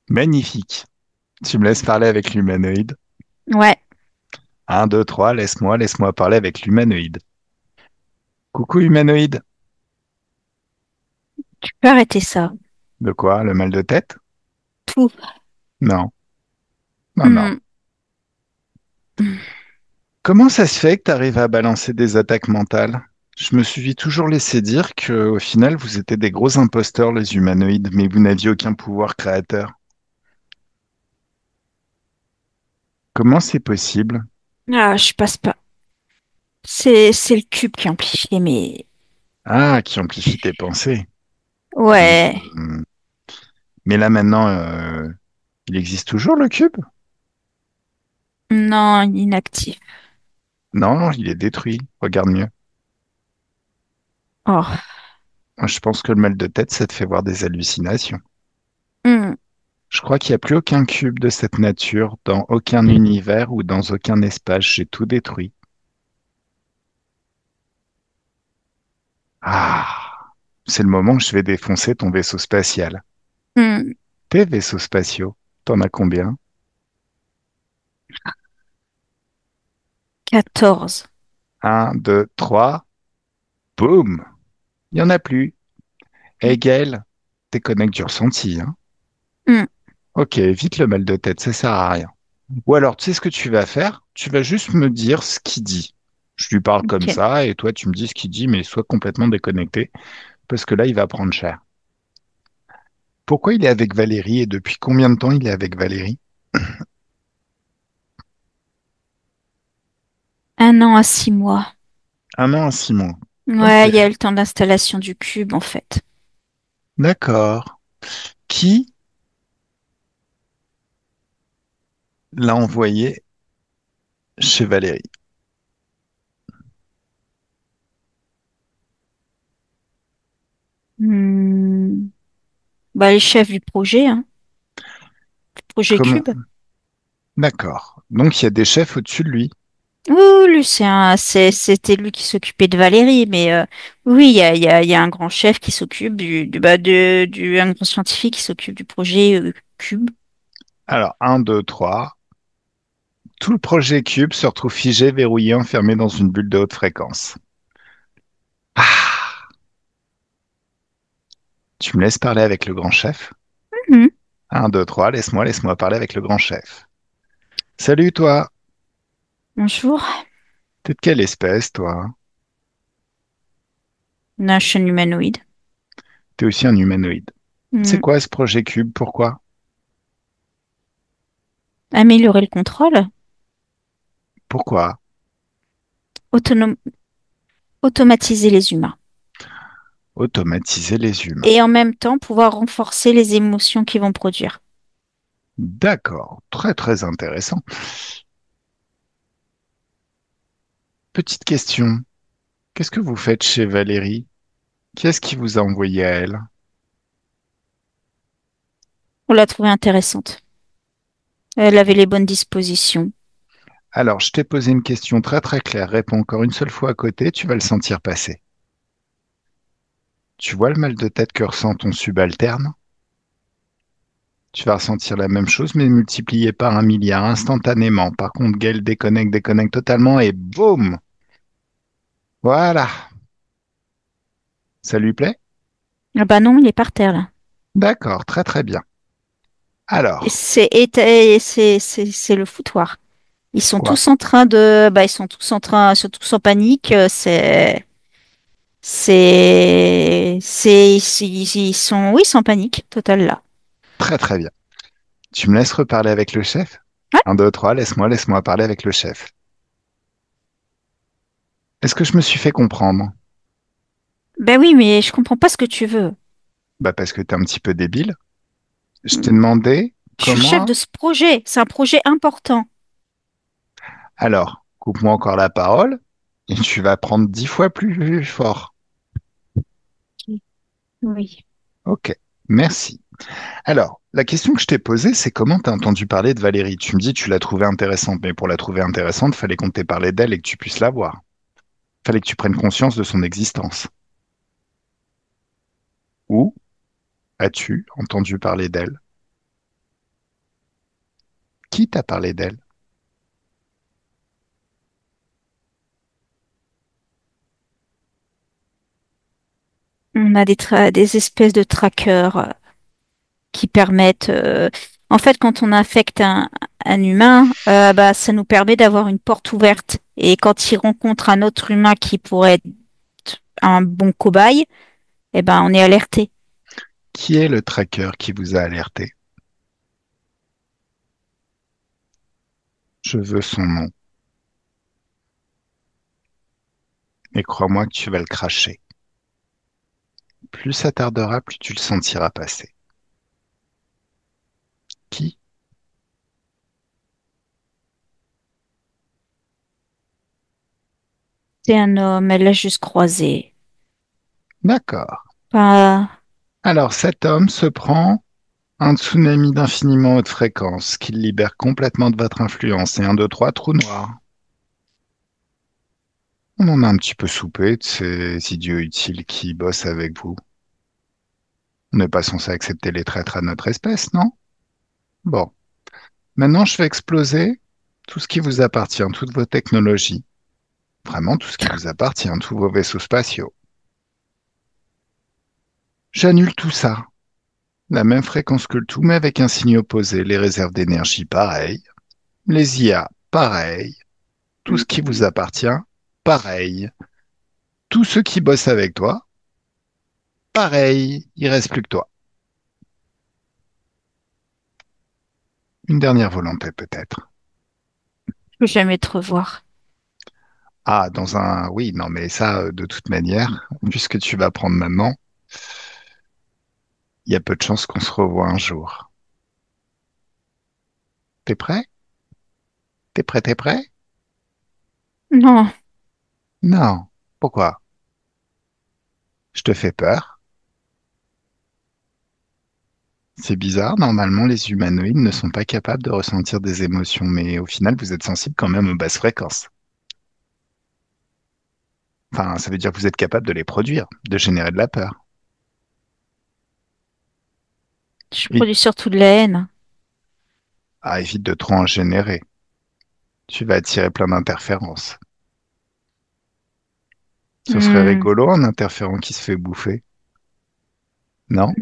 Magnifique. Tu me laisses parler avec l'humanoïde. Ouais, Un, deux, trois, laisse-moi parler avec l'humanoïde. Coucou humanoïde. tu peux arrêter ça. De quoi? Le mal de tête? Tout. Non, non, non. Hmm. Comment ça se fait que tu arrives à balancer des attaques mentales? Je me suis toujours laissé dire que, au final, vous étiez des gros imposteurs, les humanoïdes, mais vous n'aviez aucun pouvoir créateur. Comment c'est possible? Ah, je passe pas. C'est le cube qui amplifie mes... Ah, qui amplifie tes pensées. Ouais. Hmm. Mais là maintenant, il existe toujours le cube? Non, inactif. Non, il est détruit. Regarde mieux. Oh. Moi, je pense que le mal de tête, ça te fait voir des hallucinations. Hmm. Je crois qu'il n'y a plus aucun cube de cette nature dans aucun univers ou dans aucun espace. J'ai tout détruit. Ah, c'est le moment où je vais défoncer ton vaisseau spatial. Hmm. Tes vaisseaux spatiaux, t'en as combien? 14. Un, deux, trois, boum! Il n'y en a plus. Hmm. Hey Gaël, déconnecte du ressenti, hein? Hmm. Ok, évite le mal de tête, ça sert à rien. Ou alors, tu sais ce que tu vas faire? Tu vas juste me dire ce qu'il dit. Je lui parle comme Ok. ça et toi, tu me dis ce qu'il dit, mais sois complètement déconnecté parce que là, il va prendre cher. Pourquoi il est avec Valérie et depuis combien de temps il est avec Valérie? 1 an à 6 mois. Un an à 6 mois. Ok, Ouais, il y a eu le temps d'installation du cube, en fait. d'accord. Qui l'a envoyé chez Valérie? Hmm. Bah, les chefs du projet, hein. Projet Comment? Cube. D'accord. Donc, il y a des chefs au-dessus de lui. Oui, oui, lui, c'était lui qui s'occupait de Valérie, mais oui, il y a un grand chef qui s'occupe un grand scientifique qui s'occupe du projet Cube. Alors, un, deux, trois. Tout le projet Cube se retrouve figé, verrouillé, enfermé dans une bulle de haute fréquence. Ah, tu me laisses parler avec le grand chef? Mhm. Un, deux, trois, laisse-moi parler avec le grand chef. Salut, toi. Bonjour, T'es de quelle espèce, toi? on a un chaîne humanoïde. T'es aussi un humanoïde. C'est Hmm. quoi ce projet Cube? Pourquoi? Améliorer le contrôle, Pourquoi? autonome, automatiser les humains. Automatiser les humains. Et en même temps, pouvoir renforcer les émotions qu'ils vont produire. D'accord, très très intéressant. Petite question, qu'est-ce que vous faites chez Valérie? Qui est-ce qui vous a envoyé à elle? On l'a trouvée intéressante. Elle avait les bonnes dispositions. Alors, je t'ai posé une question très très claire. Réponds encore une seule fois à côté, tu vas le sentir passer. Tu vois le mal de tête que ressent ton subalterne? Tu vas ressentir la même chose, mais multiplié par 1 milliard instantanément. Par contre, Gaël déconnecte totalement et boum! Voilà. Ça lui plaît? Ah bah non, il est par terre là. D'accord, très très bien. Et Alors, c'est le foutoir. Ils sont quoi? tous en train de, bah, ils sont tous en panique. Ils sont, oui, ils sont en panique totale là. Très très bien. Tu me laisses reparler avec le chef? Ouais. Un, deux, trois, laisse-moi parler avec le chef. Est-ce que je me suis fait comprendre? Ben oui, mais je comprends pas ce que tu veux. Bah parce que t'es un petit peu débile. Je t'ai demandé Je suis chef de comment. ce projet. C'est un projet important. Alors, coupe-moi encore la parole et tu vas prendre 10 fois plus fort. Oui. Ok, merci. Alors, la question que je t'ai posée, c'est comment t'as entendu parler de Valérie? Tu me dis tu l'as trouvée intéressante, mais pour la trouver intéressante, fallait qu'on t'ait parlé d'elle et que tu puisses la voir. Fallait que tu prennes conscience de son existence. Où as-tu entendu parler d'elle? Qui t'a parlé d'elle? On a des espèces de trackers qui permettent. En fait, quand on infecte un humain, bah, ça nous permet d'avoir une porte ouverte. Et quand il rencontre un autre humain qui pourrait être un bon cobaye, eh ben, on est alerté. Qui est le tracker qui vous a alerté? Je veux son nom. Et crois-moi que tu vas le cracher. Plus ça tardera, plus tu le sentiras passer. Qui? C'est un homme, elle l'a juste croisé. D'accord. Pas... Alors cet homme se prend un tsunami d'infiniment haute fréquence qui le libère complètement de votre influence et un, deux, trois, trou noir. On en a un petit peu soupé de ces idiots utiles qui bossent avec vous. On n'est pas censé accepter les traîtres à notre espèce, non? Bon. Maintenant, je vais exploser tout ce qui vous appartient, toutes vos technologies. Vraiment tout ce qui vous appartient, tous vos vaisseaux spatiaux. J'annule tout ça. La même fréquence que le tout, mais avec un signe opposé. Les réserves d'énergie, pareil. Les IA, pareil. Tout ce qui vous appartient, pareil. Tous ceux qui bossent avec toi, pareil. Il reste plus que toi. Une dernière volonté, peut-être. Je peux jamais te revoir. Ah, dans un... Oui, non, mais ça, de toute manière, puisque tu vas prendre maintenant, il y a peu de chances qu'on se revoie un jour. T'es prêt? T'es prêt, t'es prêt? Non, Non. Pourquoi? Je te fais peur? C'est bizarre, normalement les humanoïdes ne sont pas capables de ressentir des émotions, mais au final vous êtes sensible quand même aux basses fréquences. Enfin, ça veut dire que vous êtes capable de les produire, de générer de la peur. je Et, produis surtout de la haine. ah, évite de trop en générer. Tu vas attirer plein d'interférences. Ce serait Hmm, rigolo un interférent qui se fait bouffer, non?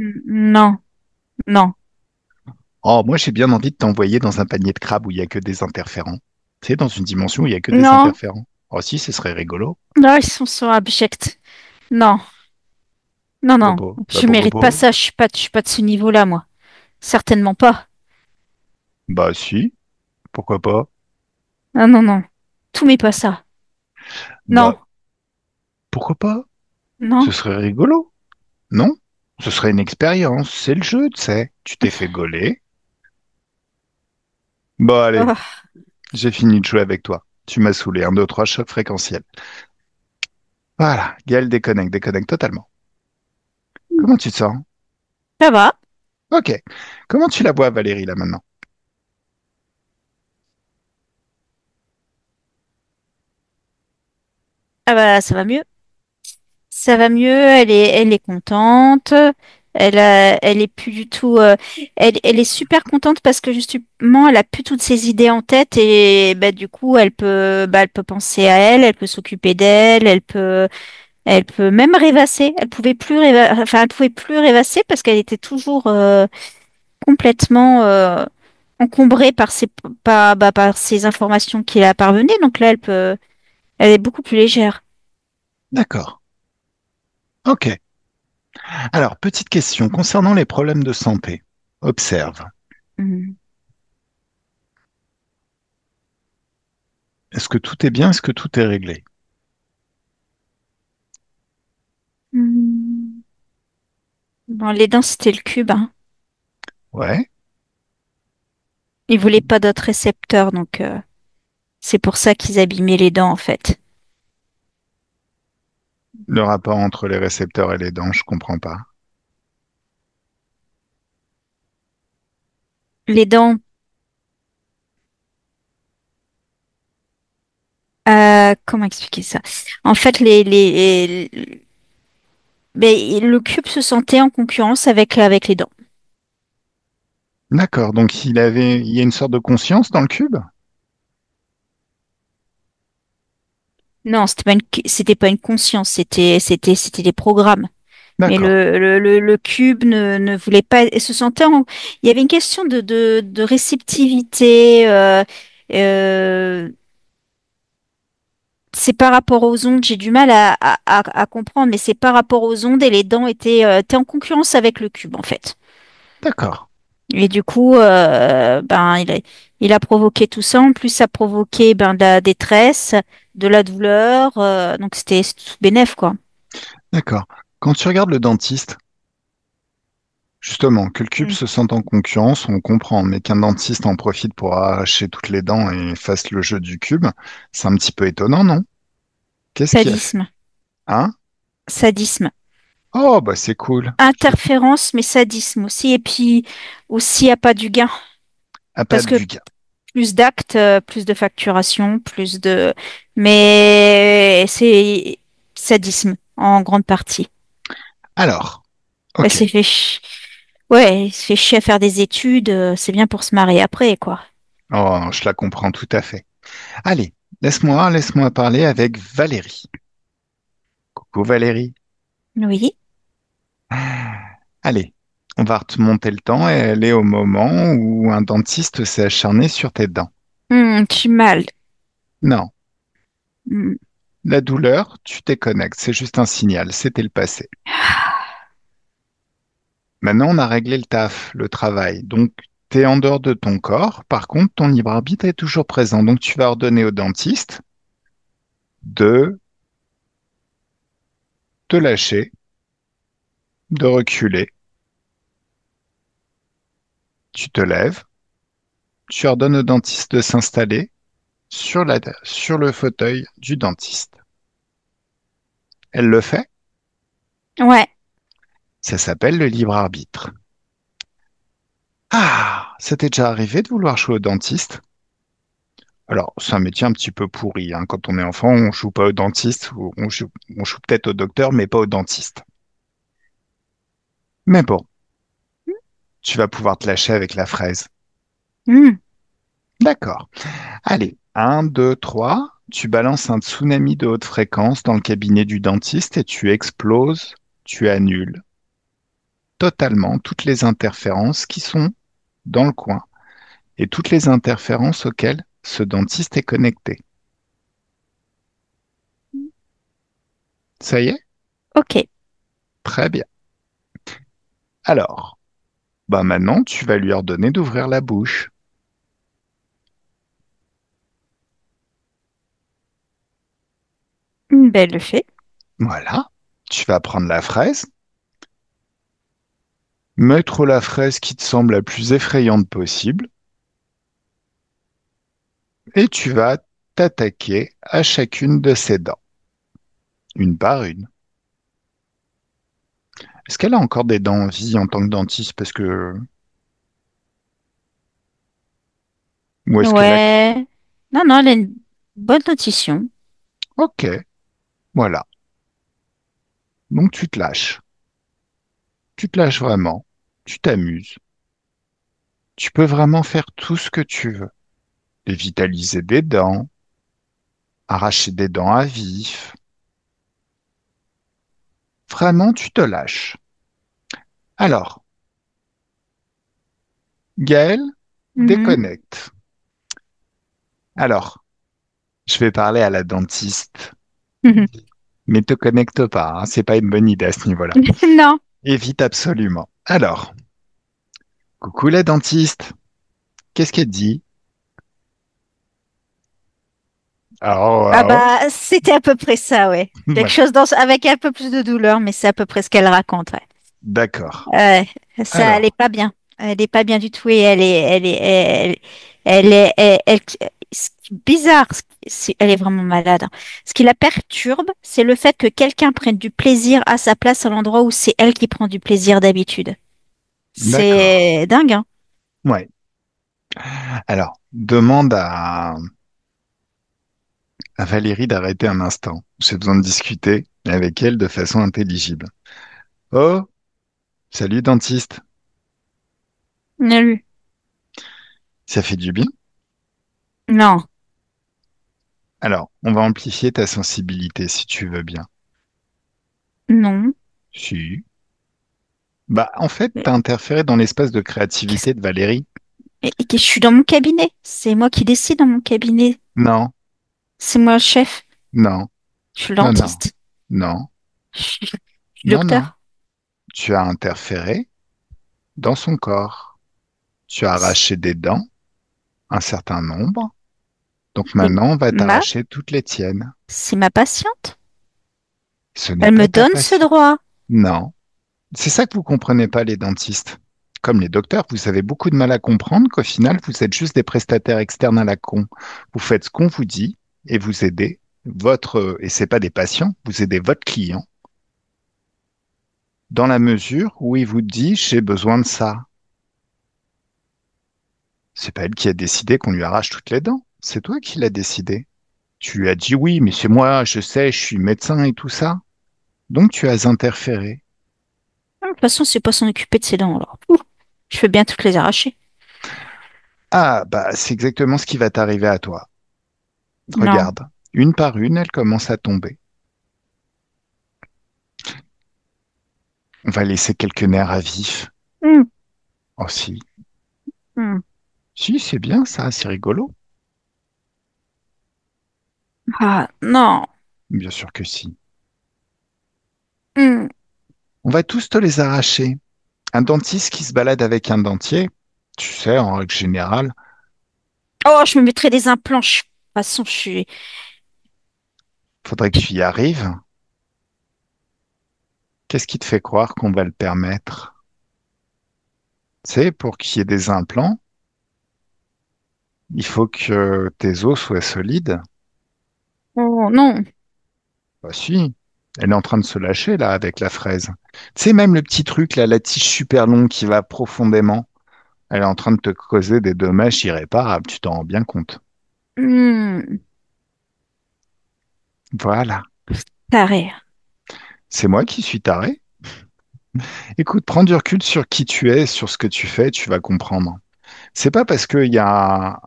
non, non, Oh, moi j'ai bien envie de t'envoyer dans un panier de crabes où il y a que des interférents. Tu sais, dans une dimension où il y a que des non, interférents. Oh si, ce serait rigolo. non, sont abjects. Non, non, non, Bobo, bah je bobo, mérite pas bobo. ça, je suis pas de ce niveau-là, moi. Certainement pas. Bah si, pourquoi pas? Ah non, non, tout mais pas ça. Non, Bah pourquoi pas? non. Ce serait rigolo, non? Ce serait une expérience, c'est le jeu, tu sais. Tu t'es fait gauler. Bon allez, Ah, j'ai fini de jouer avec toi. Tu m'as saoulé, un, deux, trois, choc fréquentiel. Voilà, Gaël déconnecte, déconnecte totalement. Comment tu te sens? ça va. Ok. Comment tu la vois, Valérie, là maintenant? Ah bah, ça va mieux. Ça va mieux, elle est contente. Elle est plus du tout. Elle est super contente parce que justement, elle a plus toutes ses idées en tête et bah, du coup, elle peut penser à elle, elle peut s'occuper d'elle, elle peut même rêvasser. Elle pouvait plus rêvasser parce qu'elle était toujours complètement encombrée par ces informations qui la parvenaient. Donc là, elle est beaucoup plus légère. D'accord. Ok. Alors, petite question concernant les problèmes de santé. Observe. Mhm. Est-ce que tout est bien? Est-ce que tout est réglé? Hmm. Bon, les dents, c'était le cube, hein. Ouais. Ils voulaient pas d'autres récepteurs, donc c'est pour ça qu'ils abîmaient les dents, en fait. Le rapport entre les récepteurs et les dents, je comprends pas. Les dents, comment expliquer ça? En fait, ben, le cube se sentait en concurrence avec les dents. D'accord. Donc il y a une sorte de conscience dans le cube? Non, c'était pas une conscience, c'était des programmes. Mais D'accord. le cube ne voulait pas, et se sentait il y avait une question de réceptivité. Euh, c'est par rapport aux ondes, j'ai du mal à comprendre, mais c'est par rapport aux ondes et les dents étaient en concurrence avec le cube, en fait. D'accord. Et du coup, ben, il a provoqué tout ça. En plus, ça a provoqué ben, de la détresse, de la douleur. Donc, c'était tout bénef, quoi. D'accord. Quand tu regardes le dentiste, justement, que le cube Mm. se sente en concurrence, on comprend, mais qu'un dentiste en profite pour arracher toutes les dents et fasse le jeu du cube, c'est un petit peu étonnant, non? Qu'est-ce qui a fait? Sadisme. Hein? Sadisme. Oh, bah c'est cool. Interférence, mais sadisme aussi. Et puis, aussi, à pas du gain. Ah, pas Parce que du gain. plus d'actes, plus de facturation, plus de... Mais c'est sadisme, en grande partie. Alors, Ouais, ok. ouais, il se fait chier à faire des études, c'est bien pour se marier après, quoi. Oh, je la comprends tout à fait. Allez, laisse-moi parler avec Valérie. Coucou Valérie. Oui. Allez, on va remonter le temps et aller au moment où un dentiste s'est acharné sur tes dents. Je suis mal. Non, Hmm. la douleur, tu déconnectes, c'est juste un signal, c'était le passé. Maintenant, on a réglé le taf, le travail. Donc, tu es en dehors de ton corps. Par contre, ton libre arbitre est toujours présent. Donc, tu vas ordonner au dentiste de te lâcher, de reculer. Tu te lèves, tu ordonnes au dentiste de s'installer sur le fauteuil du dentiste. Elle le fait. Ouais. Ça s'appelle le libre arbitre. Ah, ça t'est déjà arrivé de vouloir jouer au dentiste? Alors, c'est un métier un petit peu pourri, hein. Quand on est enfant, on joue pas au dentiste, ou on joue peut-être au docteur, mais pas au dentiste. Mais bon, tu vas pouvoir te lâcher avec la fraise. Hmm. D'accord. Allez, un, 2, 3. Tu balances un tsunami de haute fréquence dans le cabinet du dentiste et tu exploses, tu annules totalement toutes les interférences qui sont dans le coin et toutes les interférences auxquelles ce dentiste est connecté. Ça y est? Ok. Très bien. Alors, bah maintenant, tu vas lui ordonner d'ouvrir la bouche. Ben, elle le fait. Voilà. Tu vas prendre la fraise, mettre la fraise qui te semble la plus effrayante possible, et tu vas t'attaquer à chacune de ses dents, une par une. Est-ce qu'elle a encore des dents en vie en tant que dentiste? Parce que... Ou est-ce qu'elle a... Ouais. Non, non, elle a une bonne dentition. Ok, voilà. Donc tu te lâches. Tu te lâches vraiment. Tu t'amuses. Tu peux vraiment faire tout ce que tu veux. Dévitaliser des dents, arracher des dents à vif. Vraiment, tu te lâches. Alors, Gaël, Mhm. déconnecte. Alors, je vais parler à la dentiste, mais te connecte pas, hein, c'est pas une bonne idée à ce niveau-là. Non. Évite absolument. Alors, coucou la dentiste, qu'est-ce qu'elle dit? Alors, Ah bah, c'était à peu prest ça, ouais. Quelque ouais. chose avec un peu plus de douleur, mais c'est à peu près ce qu'elle raconte, ouais. D'accord. Ouais, ça, elle est Alors, pas bien. Elle est pas bien du tout et ce qui est bizarre, elle est vraiment malade, hein. Ce qui la perturbe, c'est le fait que quelqu'un prenne du plaisir à sa place à l'endroit où c'est elle qui prend du plaisir d'habitude. d'accord. C'est dingue, hein. Ouais. Alors, demande à Valérie d'arrêter un instant. J'ai besoin de discuter avec elle de façon intelligible. Oh, salut dentiste. Nul. Ça fait du bien? Non, Alors, on va amplifier ta sensibilité si tu veux bien. non. Si. Bah, en fait, Euh, t'as interféré dans l'espace de qu'est-ce- créativité de Valérie. je suis dans mon cabinet. C'est moi qui décide dans mon cabinet. Non, C'est moi le chef. non, Je suis le non, non, dentiste. non, Je suis le non, non. docteur. Tu as interféré dans son corps. Tu as arraché des dents, un certain nombre. Donc Et maintenant, on va ma, t'arracher toutes les tiennes. c'est ma patiente. Ce n'est Elle me pas ta donne ce passion. droit. Non. C'est ça que vous comprenez pas, les dentistes. Comme les docteurs, vous avez beaucoup de mal à comprendre qu'au final, vous êtes juste des prestataires externes à la con. Vous faites ce qu'on vous dit et vous aidez et c'est pas des patients, vous aidez votre client dans la mesure où il vous dit, j'ai besoin de ça. C'est pas elle qui a décidé qu'on lui arrache toutes les dents. C'est toi qui l'as décidé. Tu lui as dit oui, mais c'est moi, je sais, je suis médecin et tout ça. Donc tu as interféré. De toute façon, c'est pas s'en occuper de ses dents, alors. Ouh, je veux bien toutes les arracher. Ah, bah, c'est exactement ce qui va t'arriver à toi. Non. Regarde, une par une, elles commencent à tomber. On va laisser quelques nerfs à vif. Hmm, Oh si, hmm. si, c'est bien ça, c'est rigolo. Ah, non. Bien sûr que si. Hmm. On va tous te les arracher. Un dentiste qui se balade avec un dentier, tu sais, en règle générale, Oh, je me mettrai des implants. De toute façon, je suis... faudrait que tu y arrives. Qu'est-ce qui te fait croire qu'on va le permettre? Tu sais, pour qu'il y ait des implants, il faut que tes os soient solides. Oh, non. Bah si, elle est en train de se lâcher là avec la fraise. Tu sais, même le petit truc là, la tige super longue qui va profondément, elle est en train de te causer des dommages irréparables, tu t'en rends bien compte. Hmm. Voilà. Taré. C'est moi qui suis taré. Écoute, prends du recul sur qui tu es, sur ce que tu fais, tu vas comprendre. C'est pas parce qu'il y a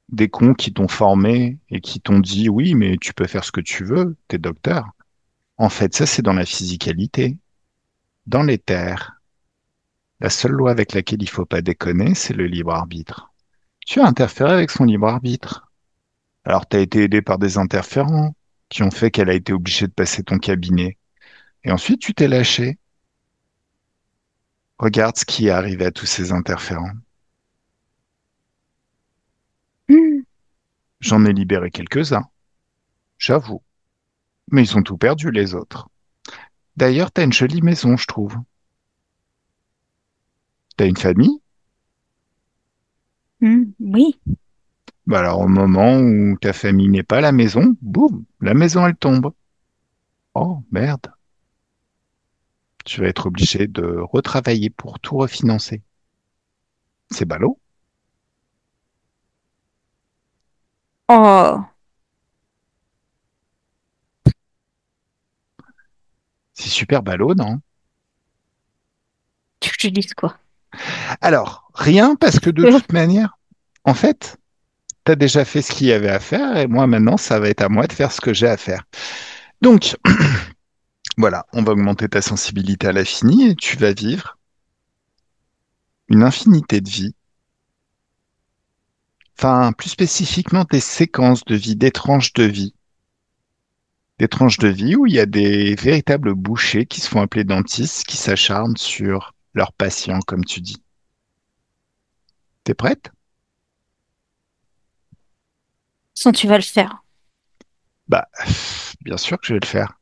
des cons qui t'ont formé et qui t'ont dit oui, mais tu peux faire ce que tu veux, t'es docteur. En fait, ça, c'est dans la physicalité, dans les terres. La seule loi avec laquelle il faut pas déconner, c'est le libre arbitre. Tu as interféré avec son libre arbitre. Alors, tu as été aidé par des interférents qui ont fait qu'elle a été obligée de passer ton cabinet. Et ensuite, tu t'es lâché. Regarde ce qui est arrivé à tous ces interférents. Hmm. J'en ai libéré quelques-uns, j'avoue. Mais ils ont tout perdu, les autres. D'ailleurs, t'as une jolie maison, je trouve. T'as une famille? Hmm. Oui. Bah alors, au moment où ta famille n'est pas à la maison, boum, la maison, elle tombe. Oh, merde. Tu vas être obligé de retravailler pour tout refinancer. C'est ballot. Oh, C'est super ballot, non? tu veux que je te dise quoi? Alors, rien, parce que de toute manière, en fait, t'as déjà fait ce qu'il y avait à faire, et moi, maintenant, ça va être à moi de faire ce que j'ai à faire. Donc, voilà, on va augmenter ta sensibilité à l'infini, et tu vas vivre une infinité de vies. Enfin, plus spécifiquement, des séquences de vie, des tranches de vie. Des tranches de vie où il y a des véritables bouchers qui se font appeler dentistes, qui s'acharnent sur leurs patients, comme tu dis. T'es prête? Sans tu vas le faire. Bah, bien sûr que je vais le faire.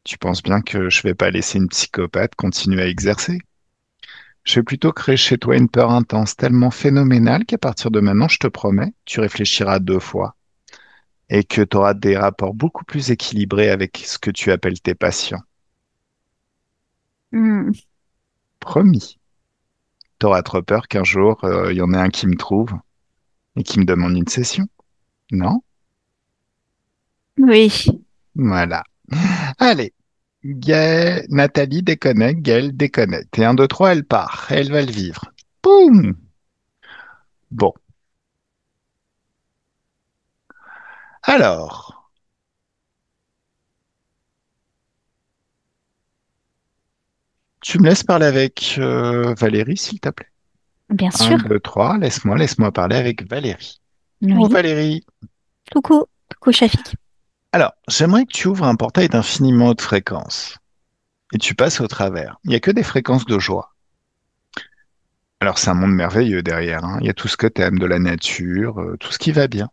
Tu penses bien que je vais pas laisser une psychopathe continuer à exercer? Je vais plutôt créer chez toi une peur intense tellement phénoménale qu'à partir de maintenant, je te promets, tu réfléchiras deux fois et que tu auras des rapports beaucoup plus équilibrés avec ce que tu appelles tes patients. Hmm. Promis. T'auras trop peur qu'un jour, il y en ait un qui me trouve et qui me demande une session. Non? Oui. Voilà. Allez. Nathalie déconnecte, Gaëlle déconnecte. Et un, deux, trois, elle part. Elle va le vivre. Boum! Bon. Alors, tu me laisses parler avec Valérie, s'il te plaît. Bien Un, sûr. deux, trois, laisse-moi parler avec Valérie. Oh, Oui. Valérie. Coucou. Coucou, Shafik. Alors, j'aimerais que tu ouvres un portail d'infiniment haute fréquence et tu passes au travers. Il n'y a que des fréquences de joie. Alors, c'est un monde merveilleux derrière, hein. Il y a tout ce que tu aimes de la nature, tout ce qui va bien.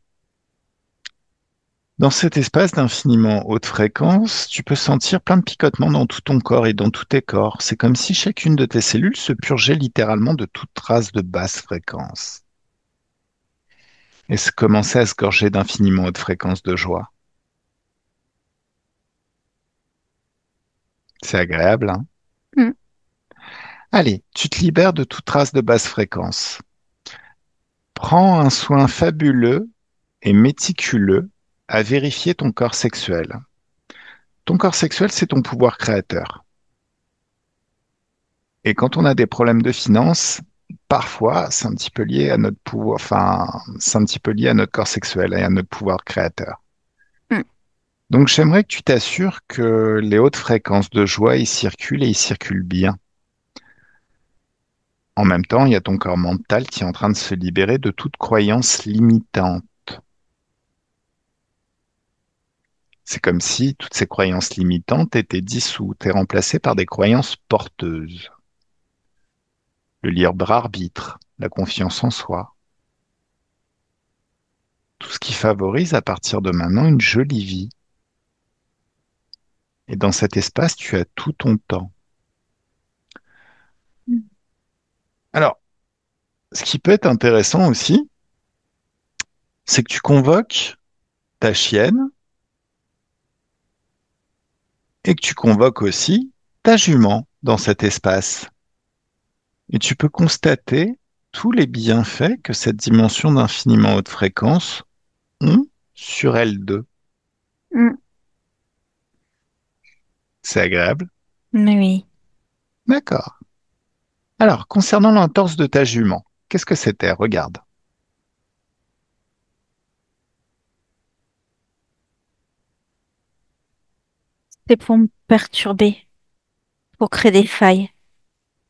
Dans cet espace d'infiniment haute fréquence, tu peux sentir plein de picotements dans tout ton corps et dans tous tes corps. C'est comme si chacune de tes cellules se purgeait littéralement de toute trace de basse fréquence et se commençait à se gorger d'infiniment haute fréquence de joie. C'est agréable, hein? Hmm. Allez, tu te libères de toute trace de basse fréquence. Prends un soin fabuleux et méticuleux à vérifier ton corps sexuel. Ton corps sexuel, c'est ton pouvoir créateur. Et quand on a des problèmes de finances, parfois, c'est un petit peu lié à notre pouvoir, enfin, c'est un petit peu lié à notre corps sexuel et à notre pouvoir créateur. Hmm. Donc, j'aimerais que tu t'assures que les hautes fréquences de joie y circulent et y circulent bien. En même temps, il y a ton corps mental qui est en train de se libérer de toute croyance limitante. C'est comme si toutes ces croyances limitantes étaient dissoutes et remplacées par des croyances porteuses. Le libre arbitre, la confiance en soi, tout ce qui favorise à partir de maintenant une jolie vie. Et dans cet espace, tu as tout ton temps. Alors, ce qui peut être intéressant aussi, c'est que tu convoques ta chienne et que tu convoques aussi ta jument dans cet espace. Et tu peux constater tous les bienfaits que cette dimension d'infiniment haute fréquence ont sur elles deux. Hmm. C'est agréable? Mais oui. D'accord. Alors, concernant l'entorse de ta jument, qu'est-ce que c'était? Regarde. C'est pour me perturber, pour créer des failles.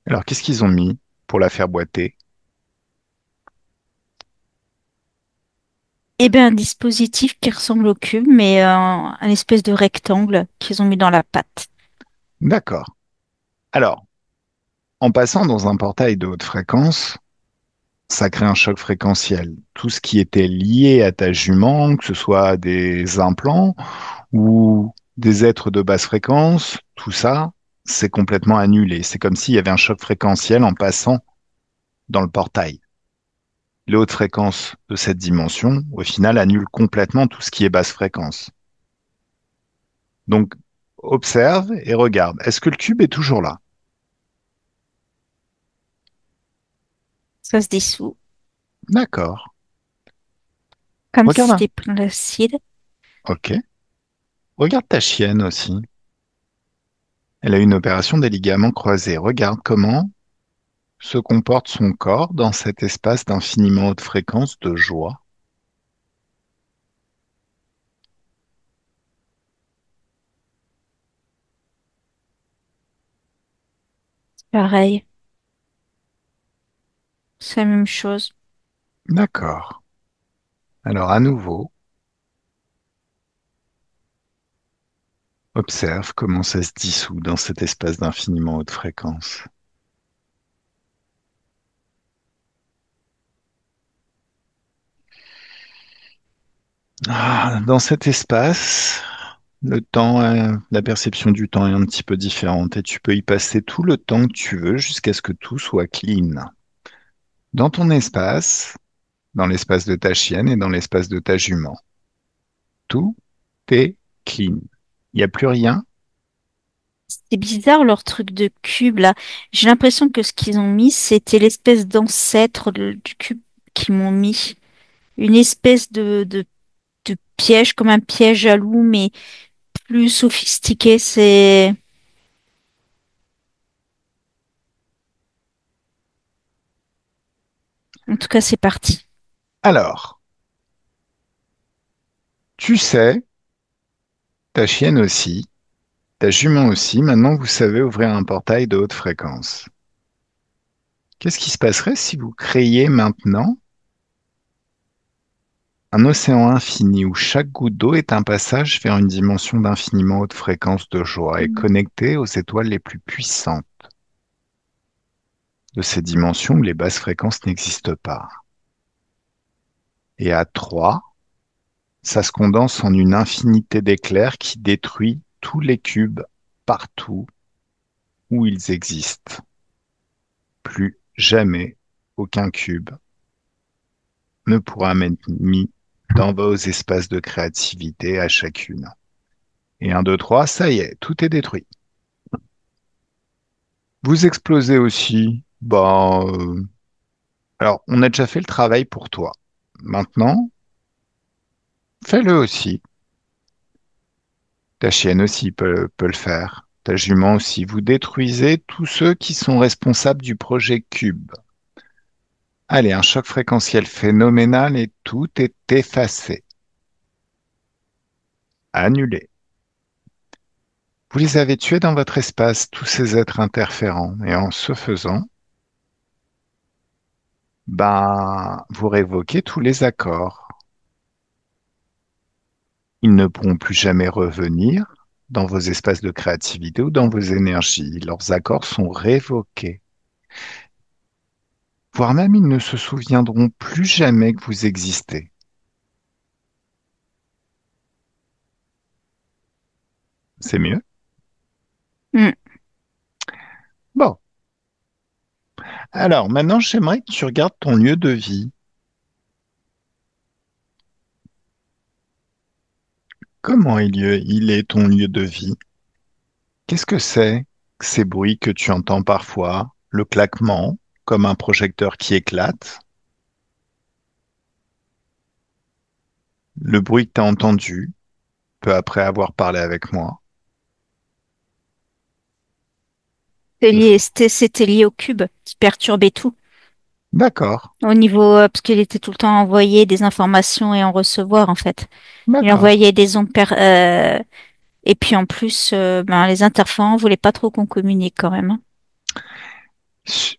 Alors, qu'est-ce qu'ils ont mis pour la faire boiter? Eh bien, un dispositif qui ressemble au cube, mais un espèce de rectangle qu'ils ont mis dans la pâte. D'accord. Alors, en passant dans un portail de haute fréquence, ça crée un choc fréquentiel. Tout ce qui était lié à ta jument, que ce soit des implants ou des êtres de basse fréquence, tout ça, c'est complètement annulé. C'est comme s'il y avait un choc fréquentiel en passant dans le portail. Les hautes fréquences de cette dimension, au final, annulent complètement tout ce qui est basse fréquence. Donc, observe et regarde. Est-ce que le cube est toujours là? Ça se dissout, D'accord. comme si Regarde. c'était plein d'acide. Ok. Regarde ta chienne aussi. Elle a eu une opération des ligaments croisés. Regarde comment se comporte son corps dans cet espace d'infiniment haute fréquence de joie. Pareil, c'est la même chose. D'accord. Alors à nouveau, observe comment ça se dissout dans cet espace d'infiniment haute fréquence. Dans cet espace, le temps, la perception du temps est un petit peu différente et tu peux y passer tout le temps que tu veux jusqu'à ce que tout soit clean. Dans ton espace, dans l'espace de ta chienne et dans l'espace de ta jument, tout est clean. Il n'y a plus rien. C'est bizarre leur truc de cube là. J'ai l'impression que ce qu'ils ont mis, c'était l'espèce d'ancêtre du cube qu'ils m'ont mis. Une espèce de piège, comme un piège à loup, mais plus sophistiqué. En tout cas, c'est parti. Alors, tu sais, ta chienne aussi, ta jument aussi, maintenant vous savez ouvrir un portail de haute fréquence. Qu'est-ce qui se passerait si vous créiez maintenant un océan infini où chaque goutte d'eau est un passage vers une dimension d'infiniment haute fréquence de joie et connecté aux étoiles les plus puissantes de ces dimensions où les basses fréquences n'existent pas. Et à 3, ça se condense en une infinité d'éclairs qui détruit tous les cubes partout où ils existent. Plus jamais aucun cube ne pourra m'être mis dans vos espaces de créativité à chacune. Et 1, 2, 3, ça y est, tout est détruit. Vous explosez aussi. Alors, on a déjà fait le travail pour toi. Maintenant, fais-le aussi. Ta chienne aussi peut le faire. Ta jument aussi. Vous détruisez tous ceux qui sont responsables du projet Cube. Allez, un choc fréquentiel phénoménal et tout est effacé, annulé. Vous les avez tués dans votre espace, tous ces êtres interférents. Et en ce faisant, vous révoquez tous les accords. Ils ne pourront plus jamais revenir dans vos espaces de créativité ou dans vos énergies. Leurs accords sont révoqués. Voire même ils ne se souviendront plus jamais que vous existez. C'est mieux? Hmm. Bon. Alors maintenant, j'aimerais que tu regardes ton lieu de vie. Comment il est ton lieu de vie? Qu'est-ce que c'est que ces bruits que tu entends parfois? Le claquement, comme un projecteur qui éclate? Le bruit que tu as entendu peu après avoir parlé avec moi? Le fou. C'était lié au cube qui perturbait tout. D'accord, Au niveau, parce qu'il était tout le temps à envoyer des informations et en recevoir, en fait. Il d'accord. envoyait des ondes et puis en plus, les interférents voulaient pas trop qu'on communique quand même, hein.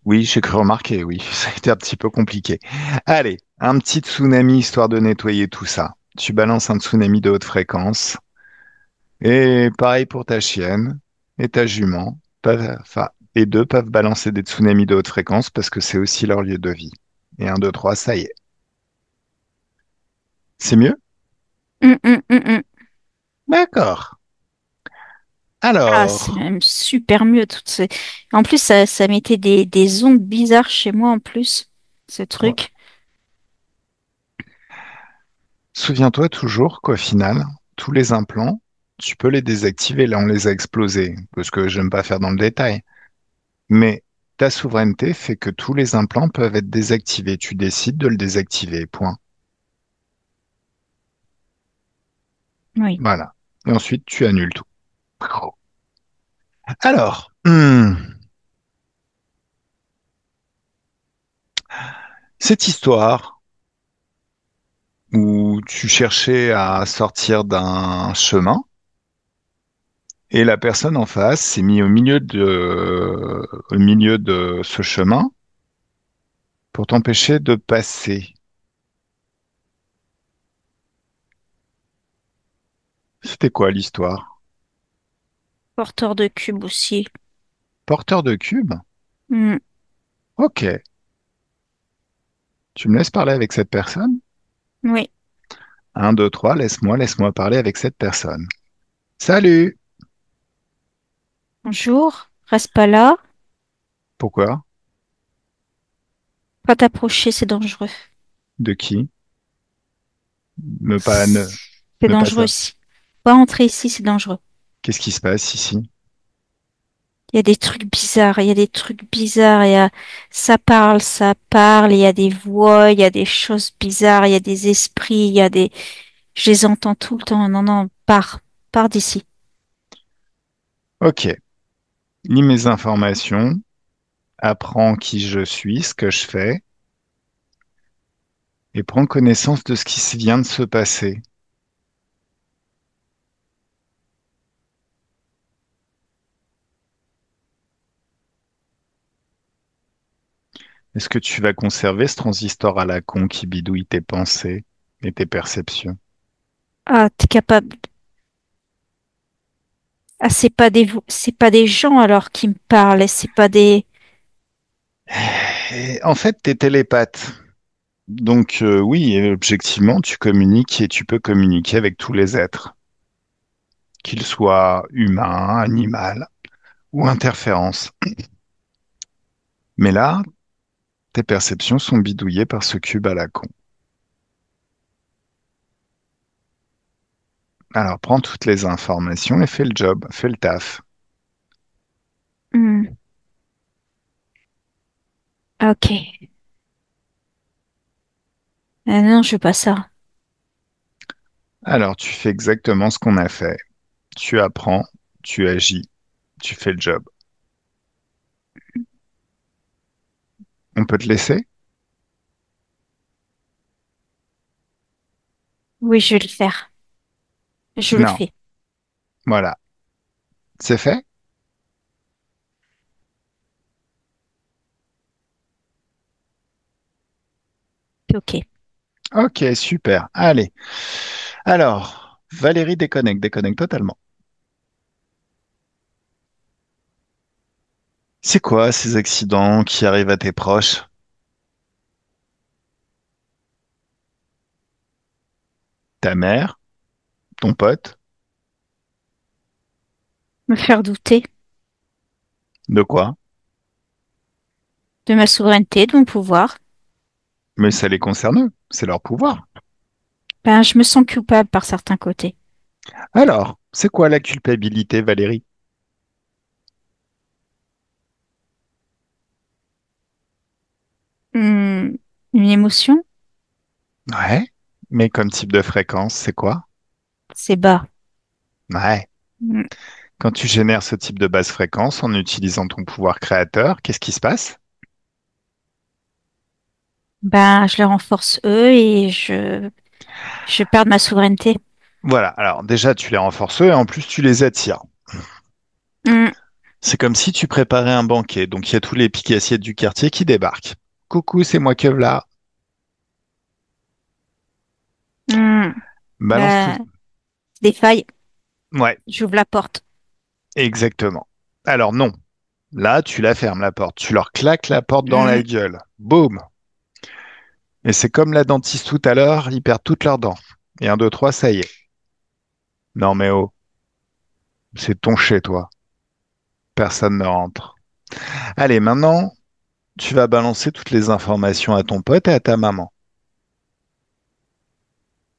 Oui, j'ai cru remarquer, oui, ça a été un petit peu compliqué. Allez, un petit tsunami histoire de nettoyer tout ça. Tu balances un tsunami de haute fréquence. Et pareil pour ta chienne et ta jument. Enfin, les deux peuvent balancer des tsunamis de haute fréquence parce que c'est aussi leur lieu de vie. Et 1, 2, 3, ça y est. C'est mieux? Hum. D'accord. Ah, c'est Alors, même super mieux. En plus, ça mettait des ondes bizarres chez moi en plus, ce ouais. truc. Souviens-toi toujours qu'au final, tous les implants, tu peux les désactiver. Là, on les a explosés parce que j'aime pas faire dans le détail. Mais ta souveraineté fait que tous les implants peuvent être désactivés. Tu décides de le désactiver, point. Oui. Voilà. Et ensuite, tu annules tout. Alors, cette histoire où tu cherchais à sortir d'un chemin et la personne en face s'est mise au milieu de ce chemin pour t'empêcher de passer. C'était quoi l'histoire? Porteur de cube aussi. Porteur de cube? Hmm. Ok. Tu me laisses parler avec cette personne? Oui. Un, deux, trois, laisse-moi parler avec cette personne. Salut! Bonjour, reste pas là. Pourquoi? Pas t'approcher, c'est dangereux. De qui? Me pas, C'est ne pas dangereux ça. ici. Pas entrer ici, c'est dangereux. Qu'est-ce qui se passe ici? Il y a des trucs bizarres, il y a des trucs bizarres, ça parle, il y a des voix, il y a des choses bizarres, il y a des esprits, il y a des... Je les entends tout le temps. Non, non, pars d'ici. Ok, lis mes informations, apprends qui je suis, ce que je fais, et prends connaissance de ce qui vient de se passer. Est-ce que tu vas conserver ce transistor à la con qui bidouille tes pensées et tes perceptions? Ah, t'es capable. Ah, c'est pas des gens alors qui me parlent, c'est pas des... Et en fait, t'es télépathe. Donc oui, objectivement, tu communiques et tu peux communiquer avec tous les êtres, qu'ils soient humains, animaux ou interférences. Mais là, tes perceptions sont bidouillées par ce cube à la con. Alors prends toutes les informations et fais le job, fais le taf. Hmm, ok. Ah non, je veux pas ça. Alors tu fais exactement ce qu'on a fait. Tu apprends, tu agis, tu fais le job. On peut te laisser? Oui, je vais le faire. Je le Non. fais. Voilà. C'est fait? C'est ok. Ok, super. Allez. Alors, Valérie déconnecte totalement. C'est quoi ces accidents qui arrivent à tes proches? Ta mère? Ton pote? Me faire douter De quoi? de ma souveraineté, de mon pouvoir. Mais ça les concerne eux, c'est leur pouvoir. Ben, je me sens coupable par certains côtés. Alors, c'est quoi la culpabilité, Valérie? Hmm, une émotion, Ouais, mais comme type de fréquence, c'est quoi? c'est bas. Ouais. Hmm, Quand tu génères ce type de basse fréquence en utilisant ton pouvoir créateur, qu'est-ce qui se passe? ben, je les renforce eux et je perds ma souveraineté. Voilà, alors déjà tu les renforces eux et en plus tu les attires. Hmm, C'est comme si tu préparais un banquet, donc il y a tous les piques-assiettes du quartier qui débarquent. Coucou, c'est moi Kevlar. hmm, Balance tout. ben, des failles, Ouais, j'ouvre la porte. exactement. Alors non, là tu la fermes la porte, tu leur claques la porte dans la Hmm, gueule. Boum. Et c'est comme la dentiste tout à l'heure, ils perdent toutes leurs dents. Et un, deux, trois, ça y est. Non mais oh, c'est ton chez toi. Personne ne rentre. Allez, maintenant, tu vas balancer toutes les informations à ton pote et à ta maman.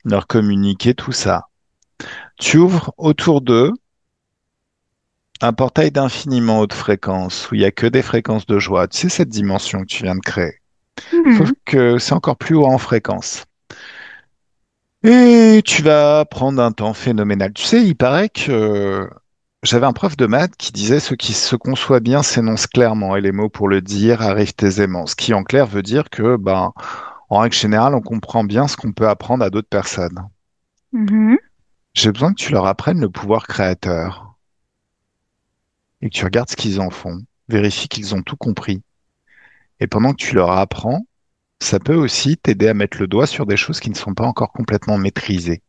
Leur communiquer tout ça. Tu ouvres autour d'eux un portail d'infiniment haute fréquence où il n'y a que des fréquences de joie. Tu sais, cette dimension que tu viens de créer. Sauf hmm. que c'est encore plus haut en fréquence. Et tu vas prendre un temps phénoménal. Tu sais, il paraît que j'avais un prof de maths qui disait ce qui se conçoit bien s'énonce clairement et les mots pour le dire arrivent aisément. Ce qui en clair veut dire que, ben, en règle générale, on comprend bien ce qu'on peut apprendre à d'autres personnes. Mhm. J'ai besoin que tu leur apprennes le pouvoir créateur et que tu regardes ce qu'ils en font. Vérifie qu'ils ont tout compris. Et pendant que tu leur apprends, ça peut aussi t'aider à mettre le doigt sur des choses qui ne sont pas encore complètement maîtrisées.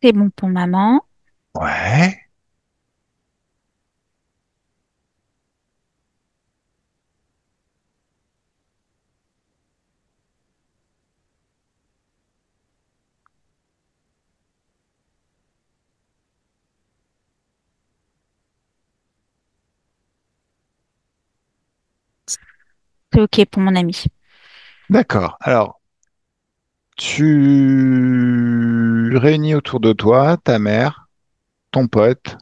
C'est bon pour maman. Ouais. C'est OK pour mon ami. D'accord. Alors, tu réunis autour de toi ta mère, ton pote,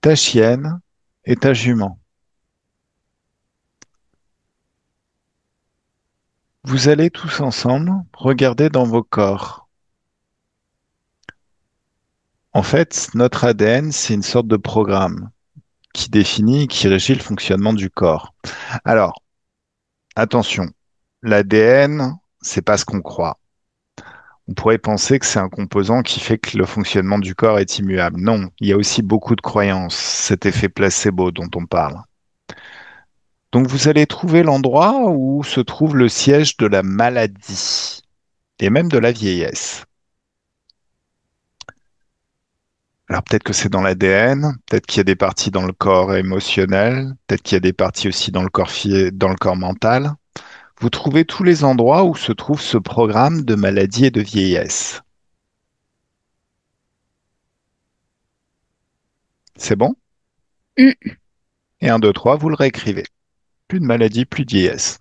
ta chienne et ta jument. Vous allez tous ensemble regarder dans vos corps. En fait, notre ADN, c'est une sorte de programme qui définit, qui régit le fonctionnement du corps. Alors, attention, l'ADN, c'est pas ce qu'on croit. On pourrait penser que c'est un composant qui fait que le fonctionnement du corps est immuable. Non, il y a aussi beaucoup de croyances, cet effet placebo dont on parle. Donc vous allez trouver l'endroit où se trouve le siège de la maladie et même de la vieillesse. Alors peut-être que c'est dans l'ADN, peut-être qu'il y a des parties dans le corps émotionnel, peut-être qu'il y a des parties aussi dans le corps, dans le corps mental. Vous trouvez tous les endroits où se trouve ce programme de maladie et de vieillesse. C'est bon? Mm. Et un, 2, 3, vous le réécrivez. Plus de maladie, plus de vieillesse.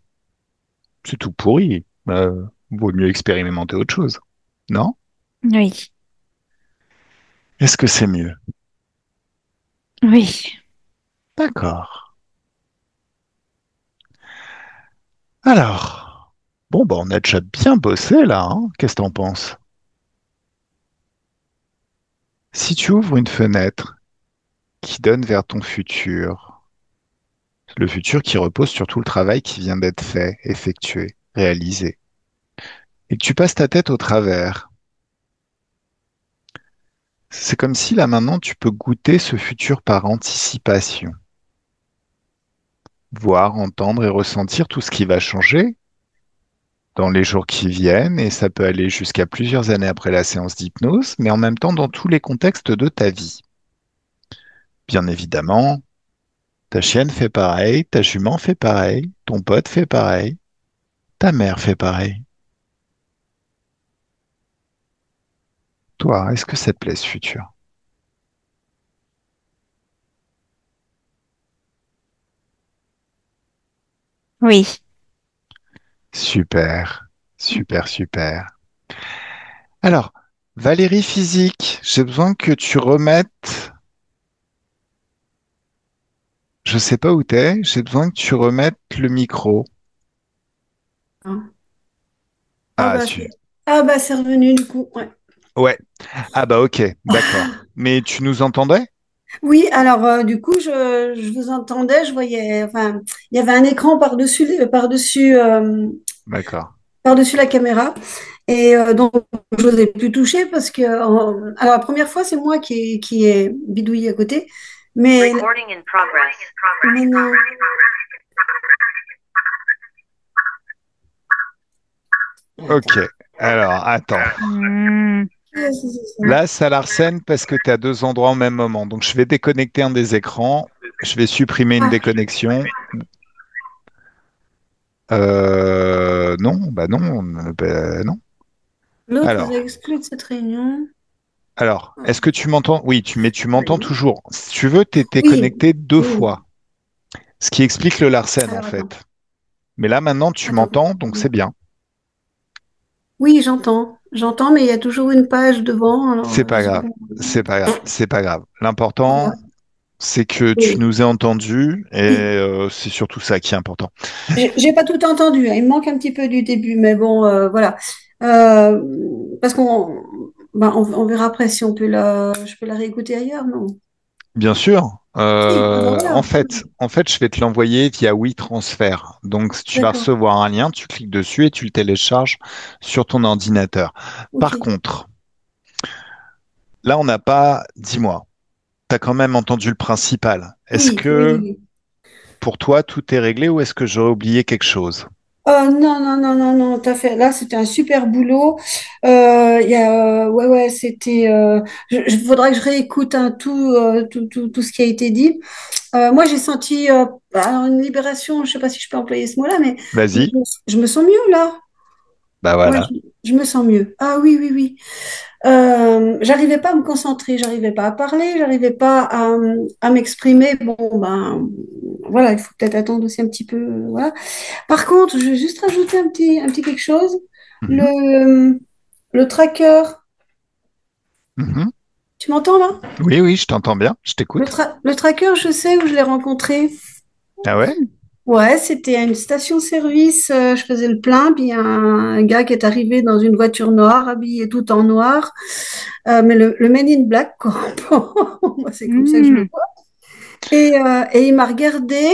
C'est tout pourri. Vaut mieux expérimenter autre chose. Non? Oui, Est-ce que c'est mieux? oui, D'accord. Alors, bon, bah, on a déjà bien bossé là, hein. Qu'est-ce que t'en penses? Si tu ouvres une fenêtre qui donne vers ton futur, le futur qui repose sur tout le travail qui vient d'être fait, effectué, réalisé, et que tu passes ta tête au travers, c'est comme si là maintenant tu peux goûter ce futur par anticipation, voir, entendre et ressentir tout ce qui va changer dans les jours qui viennent, et ça peut aller jusqu'à plusieurs années après la séance d'hypnose, mais en même temps dans tous les contextes de ta vie. Bien évidemment, ta chienne fait pareil, ta jument fait pareil, ton pote fait pareil, ta mère fait pareil. Toi, est-ce que ça te plaît ce futur? oui. Super, super, super. Alors, Valérie Physique, j'ai besoin que tu remettes, je sais pas où t'es, j'ai besoin que tu remettes le micro. Hein. Ah Ah, bah c'est revenu du coup. Ouais. ouais. Ah bah ok, d'accord. Mais tu nous entendais? Oui, alors du coup je vous entendais, je voyais, enfin il y avait un écran D'accord. par-dessus la caméra et donc je n'osais plus toucher parce que alors la première fois c'est moi qui ai bidouillé à côté, mais mais non. Ok. Attends. Alors, attends. Hmm, C'est ça. Là, ça l'arsène parce que tu es à deux endroits au même moment. Donc, je vais déconnecter un des écrans. Je vais supprimer une Ah, déconnexion. Non, bah non, bah non. l'autre vous a Alors, exclu de cette réunion. est-ce que tu m'entends? Oui, mais tu m'entends Oui, toujours. Si tu veux, tu étais oui, connecté deux oui. fois, ce qui explique le larcène en Alors attends, fait. Mais là, maintenant, tu attends. m'entends, donc c'est bien. Oui, j'entends, mais il y a toujours une page devant, alors C'est je pas sais pas grave. comment. C'est pas grave. C'est pas grave. L'important, Voilà. c'est que tu Oui, nous aies entendus et oui. c'est surtout ça qui est important. J'ai pas tout entendu, hein. Il me manque un petit peu du début, mais bon, voilà. Euh, parce qu'on on verra après si je peux la réécouter ailleurs, non? Bien sûr. Si, ah ben voilà. En fait, je vais te l'envoyer via WeTransfer. Donc, tu vas D'accord, recevoir un lien, tu cliques dessus et tu le télécharges sur ton ordinateur. ok. Par contre, là, on n'a pas, dis-moi, tu as quand même entendu le principal. Est-ce Oui, oui, que oui. pour toi, tout est réglé ou est-ce que j'aurais oublié quelque chose? Non, non, non, non, non, t'as fait. Là, c'était un super boulot. Ouais, ouais, c'était. Faudrait que je réécoute tout ce qui a été dit. Moi, j'ai senti alors une libération. Je sais pas si je peux employer ce mot-là, mais Vas-y. je me sens mieux là. Bah Ouais, voilà. je me sens mieux. Ah oui, oui, oui. J'arrivais pas à me concentrer, j'arrivais pas à parler, j'arrivais pas à m'exprimer. Bon, ben, voilà, il faut peut-être attendre aussi un petit peu. Voilà. Par contre, je vais juste rajouter un petit quelque chose. Mhm, Le tracker, mhm. tu m'entends là? Oui, oui, je t'entends bien, je t'écoute. Le tracker, je sais où je l'ai rencontré. Ah ouais? Ouais, c'était à une station-service. Je faisais le plein, puis il y a un gars qui est arrivé dans une voiture noire, habillé tout en noir, mais le Men in Black, quoi. Moi, c'est comme ça que je le Hmm. vois. Et il m'a regardé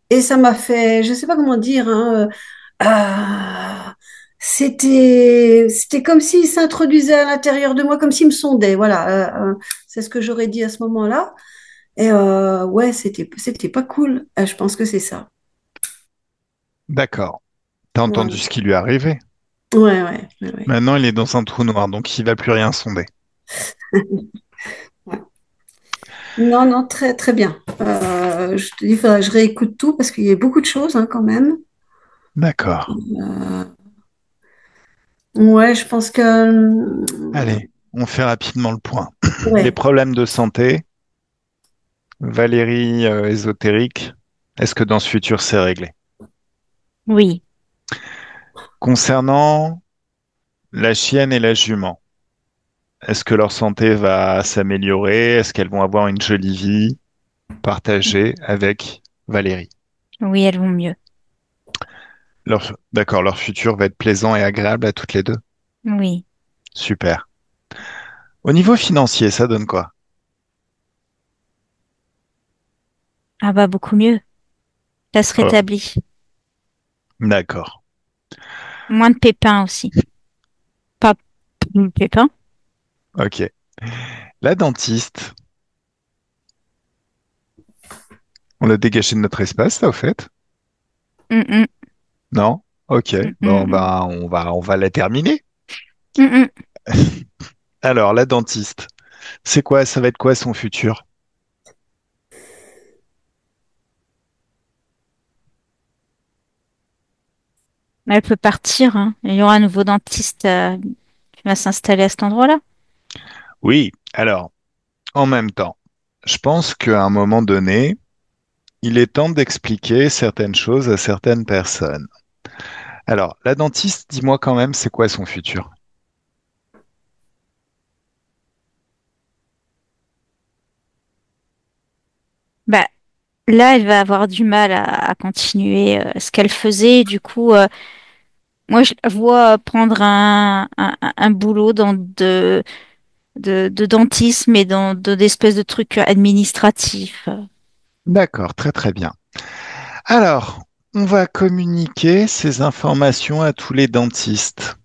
et ça m'a fait, je sais pas comment dire, hein, c'était comme s'il s'introduisait à l'intérieur de moi, comme s'il me sondait. Voilà, c'est ce que j'aurais dit à ce moment-là. Et ouais, c'était pas cool. Je pense que c'est ça. D'accord. T'as entendu Voilà. ce qui lui est arrivé. Ouais, ouais, ouais, ouais. Maintenant, il est dans un trou noir, donc il va plus rien sonder. Ouais. Non, non, très, très bien. Je te dis, faudrait que je réécoute tout parce qu'il y a beaucoup de choses hein, quand même. D'accord. Euh, ouais, je pense que Allez, on fait rapidement le point. Les ouais. problèmes de santé, Valérie ésotérique, est-ce que dans ce futur c'est réglé? Oui, Concernant la chienne et la jument, est-ce que leur santé va s'améliorer? Est-ce qu'elles vont avoir une jolie vie partagée avec Valérie? oui, elles vont mieux. D'accord, leur futur va être plaisant et agréable à toutes les deux. Oui. Super. Au niveau financier, ça donne quoi? Ah bah beaucoup mieux. Ça se Oh, rétablit. d'accord. Moins de pépins aussi. Pas de pépins. Ok. La dentiste, on l'a dégagé de notre espace, là, au fait? Hum, hum, Non? Ok. hum, Bon, hum, ben, on va la terminer. hum, hum. Alors, la dentiste, c'est quoi? Ça va être quoi son futur? Elle peut partir, hein. Il y aura un nouveau dentiste qui va s'installer à cet endroit-là. Oui. Alors, en même temps, je pense qu'à un moment donné, il est temps d'expliquer certaines choses à certaines personnes. Alors, la dentiste, dis-moi quand même, c'est quoi son futur? Bah, là, elle va avoir du mal à continuer ce qu'elle faisait. Du coup, moi, je la vois prendre un boulot dans de dentisme et dans d'espèces de trucs administratifs. D'accord, très très bien. Alors, on va communiquer ces informations à tous les dentistes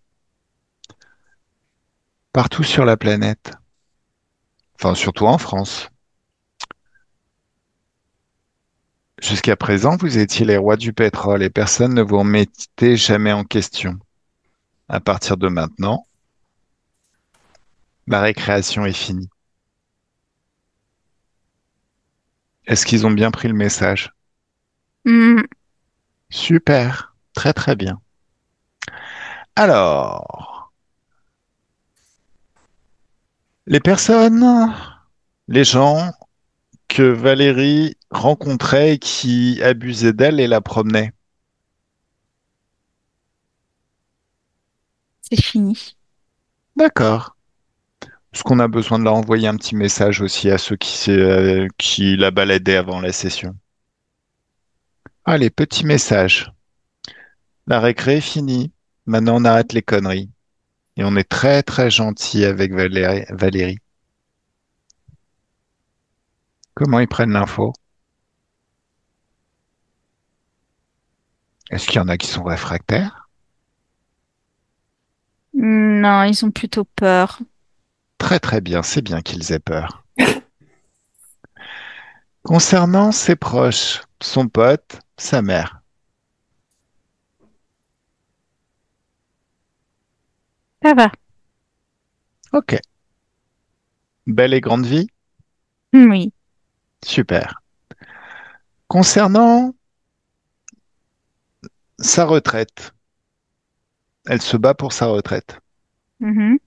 partout sur la planète, enfin surtout en France. Jusqu'à présent, vous étiez les rois du pétrole et personne ne vous remettait jamais en question. À partir de maintenant, la récréation est finie. Est-ce qu'ils ont bien pris le message? Hmm, Super, très très bien. Alors, les personnes, les gens que Valérie rencontrait et qui abusaient d'elle et la promenaient. c'est fini. D'accord. Est-ce qu'on a besoin de leur envoyer un petit message aussi à ceux qui la baladaient avant la session? Allez, petit message. La récré est finie. Maintenant, on arrête les conneries. Et on est très, très gentil avec Valérie. Comment ils prennent l'info? Est-ce qu'il y en a qui sont réfractaires? Non, ils ont plutôt peur. Très, très bien. C'est bien qu'ils aient peur. Concernant ses proches, son pote, sa mère. Ça va. Ok. Belle et grande vie? Oui. Super. Concernant sa retraite, elle se bat pour sa retraite. Mhm.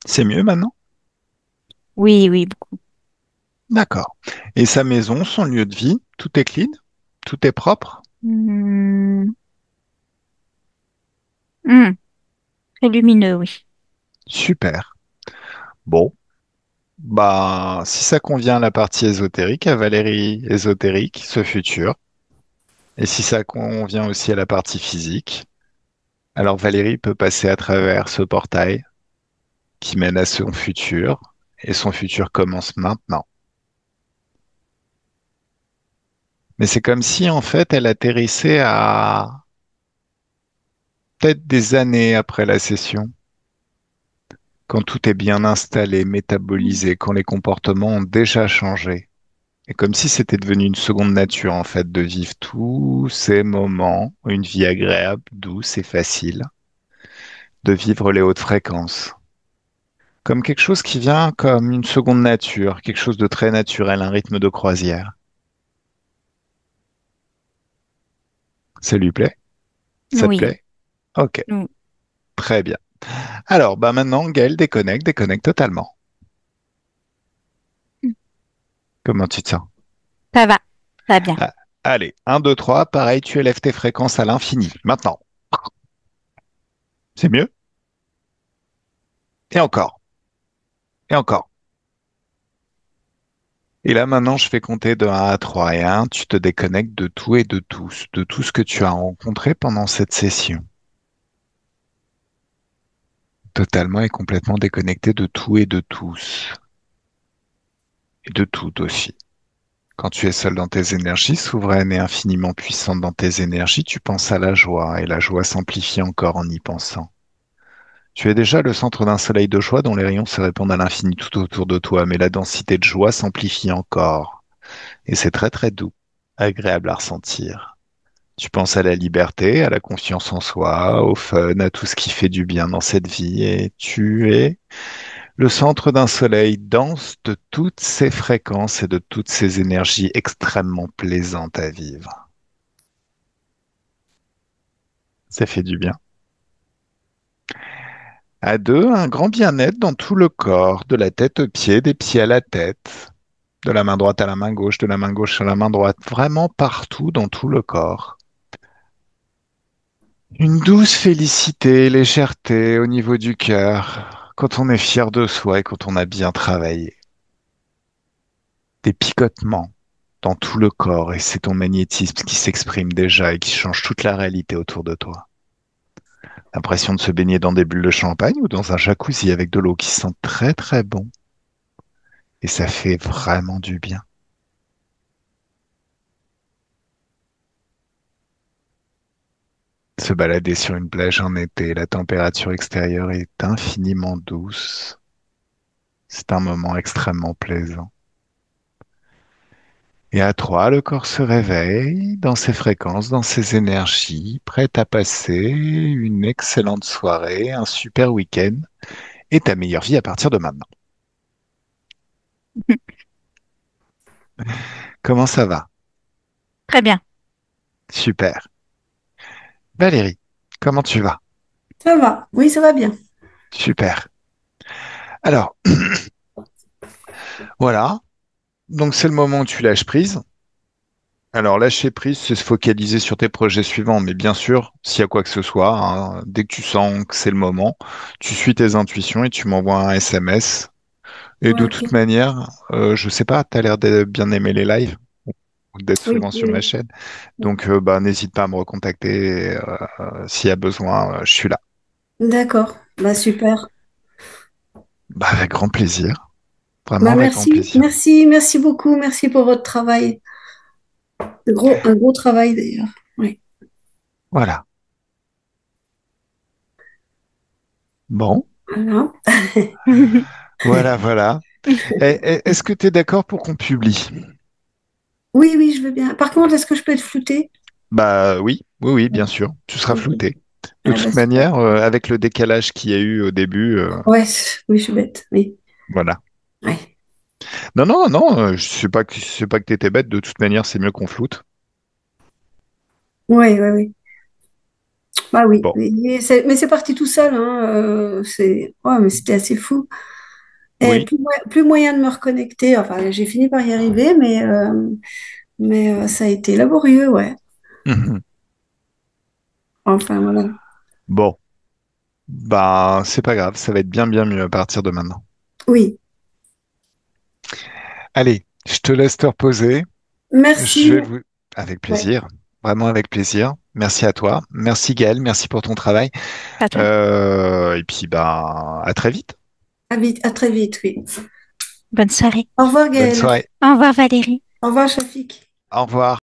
C'est mieux maintenant? Oui, oui, beaucoup. D'accord. Et sa maison, son lieu de vie, tout est clean? Tout est propre? Hmm. Hmm. Très lumineux, oui. Super. Bon, bah, si ça convient à la partie ésotérique, à Valérie ésotérique, ce futur, et si ça convient aussi à la partie physique, alors Valérie peut passer à travers ce portail qui mène à son futur, et son futur commence maintenant. Mais c'est comme si, en fait, elle atterrissait à peut-être des années après la session, quand tout est bien installé, métabolisé, quand les comportements ont déjà changé. Et comme si c'était devenu une seconde nature, en fait, de vivre tous ces moments, une vie agréable, douce et facile, de vivre les hautes fréquences. Comme quelque chose qui vient comme une seconde nature, quelque chose de très naturel, un rythme de croisière. Ça lui plaît? Ça te Oui. plaît? Ok, Mm. très bien. Alors, bah maintenant, Gaël déconnecte, déconnecte totalement. Comment tu te sens? Ça va. Ça va bien. Ah, allez, un, 2, 3. Pareil, tu élèves tes fréquences à l'infini. Maintenant, c'est mieux? Et encore, et encore. Et là, maintenant, je fais compter de 1 à 3. Et 1, tu te déconnectes de tout et de tous, de tout ce que tu as rencontré pendant cette session. Totalement et complètement déconnecté de tout et de tous. Et de tout aussi. Quand tu es seul dans tes énergies, souveraine et infiniment puissante dans tes énergies, tu penses à la joie, et la joie s'amplifie encore en y pensant. Tu es déjà le centre d'un soleil de joie dont les rayons se répandent à l'infini tout autour de toi, mais la densité de joie s'amplifie encore. Et c'est très très doux, agréable à ressentir. Tu penses à la liberté, à la confiance en soi, au fun, à tout ce qui fait du bien dans cette vie, et tu es le centre d'un soleil dense de toutes ces fréquences et de toutes ces énergies extrêmement plaisantes à vivre. Ça fait du bien. À deux, un grand bien-être dans tout le corps, de la tête aux pieds, des pieds à la tête, de la main droite à la main gauche, de la main gauche à la main droite, vraiment partout dans tout le corps. Une douce félicité, légèreté au niveau du cœur, quand on est fier de soi et quand on a bien travaillé. Des picotements dans tout le corps et c'est ton magnétisme qui s'exprime déjà et qui change toute la réalité autour de toi. L'impression de se baigner dans des bulles de champagne ou dans un jacuzzi avec de l'eau qui sent très très bon et ça fait vraiment du bien. Se balader sur une plage en été, la température extérieure est infiniment douce. C'est un moment extrêmement plaisant. Et à trois, le corps se réveille dans ses fréquences, dans ses énergies, prêt à passer une excellente soirée, un super week-end et ta meilleure vie à partir de maintenant. Comment ça va? Très bien. Super. Valérie, comment tu vas? Ça va, oui, ça va bien. Super. Alors, voilà. Donc, c'est le moment où tu lâches prise. Alors, lâcher prise, c'est se focaliser sur tes projets suivants. Mais bien sûr, s'il y a quoi que ce soit, hein, dès que tu sens que c'est le moment, tu suis tes intuitions et tu m'envoies un SMS. Et Ouais, de ok. toute manière, je sais pas, tu as l'air de bien aimer les lives ou d'être Oui, souvent sur ma oui, chaîne. oui. Donc, bah, n'hésite pas à me recontacter. S'il y a besoin, je suis là. D'accord, bah super. Bah, avec grand plaisir. Vraiment Bah avec grand merci, plaisir. merci, merci beaucoup, merci pour votre travail. Un gros travail d'ailleurs. Oui, Voilà. Bon, voilà. voilà, voilà. Est-ce que tu es d'accord pour qu'on publie? Oui, oui, je veux bien. Par contre, est-ce que je peux être floutée? Bah oui, oui, oui, bien sûr. Tu seras Ok. flouté. De Ah bah toute super. manière, avec le décalage qu'il y a eu au début, Ouais, oui, je suis bête. Oui. voilà. Ouais. Non, non, non, je sais pas que t'étais bête. De toute manière, c'est mieux qu'on floute. Ouais, ouais, ouais. Bah oui, Bon, mais c'est parti tout seul, hein, ouais, mais c'était assez fou. Et oui. plus moyen de me reconnecter. Enfin, j'ai fini par y arriver, mais ça a été laborieux, ouais. Mhm. Enfin, voilà. Bon, bah, c'est pas grave, ça va être bien, bien mieux à partir de maintenant. Oui. Allez, je te laisse te reposer. Je Merci. vais vous... Avec Ouais. plaisir, vraiment avec plaisir. Merci à toi. Merci Gaël, merci pour ton travail. À toi. Et puis, bah, à très vite. À vite, à très vite, oui. Bonne soirée. Au revoir, Bonne Gaëlle. soirée. Au revoir Valérie. Au revoir, Shafik. Au revoir.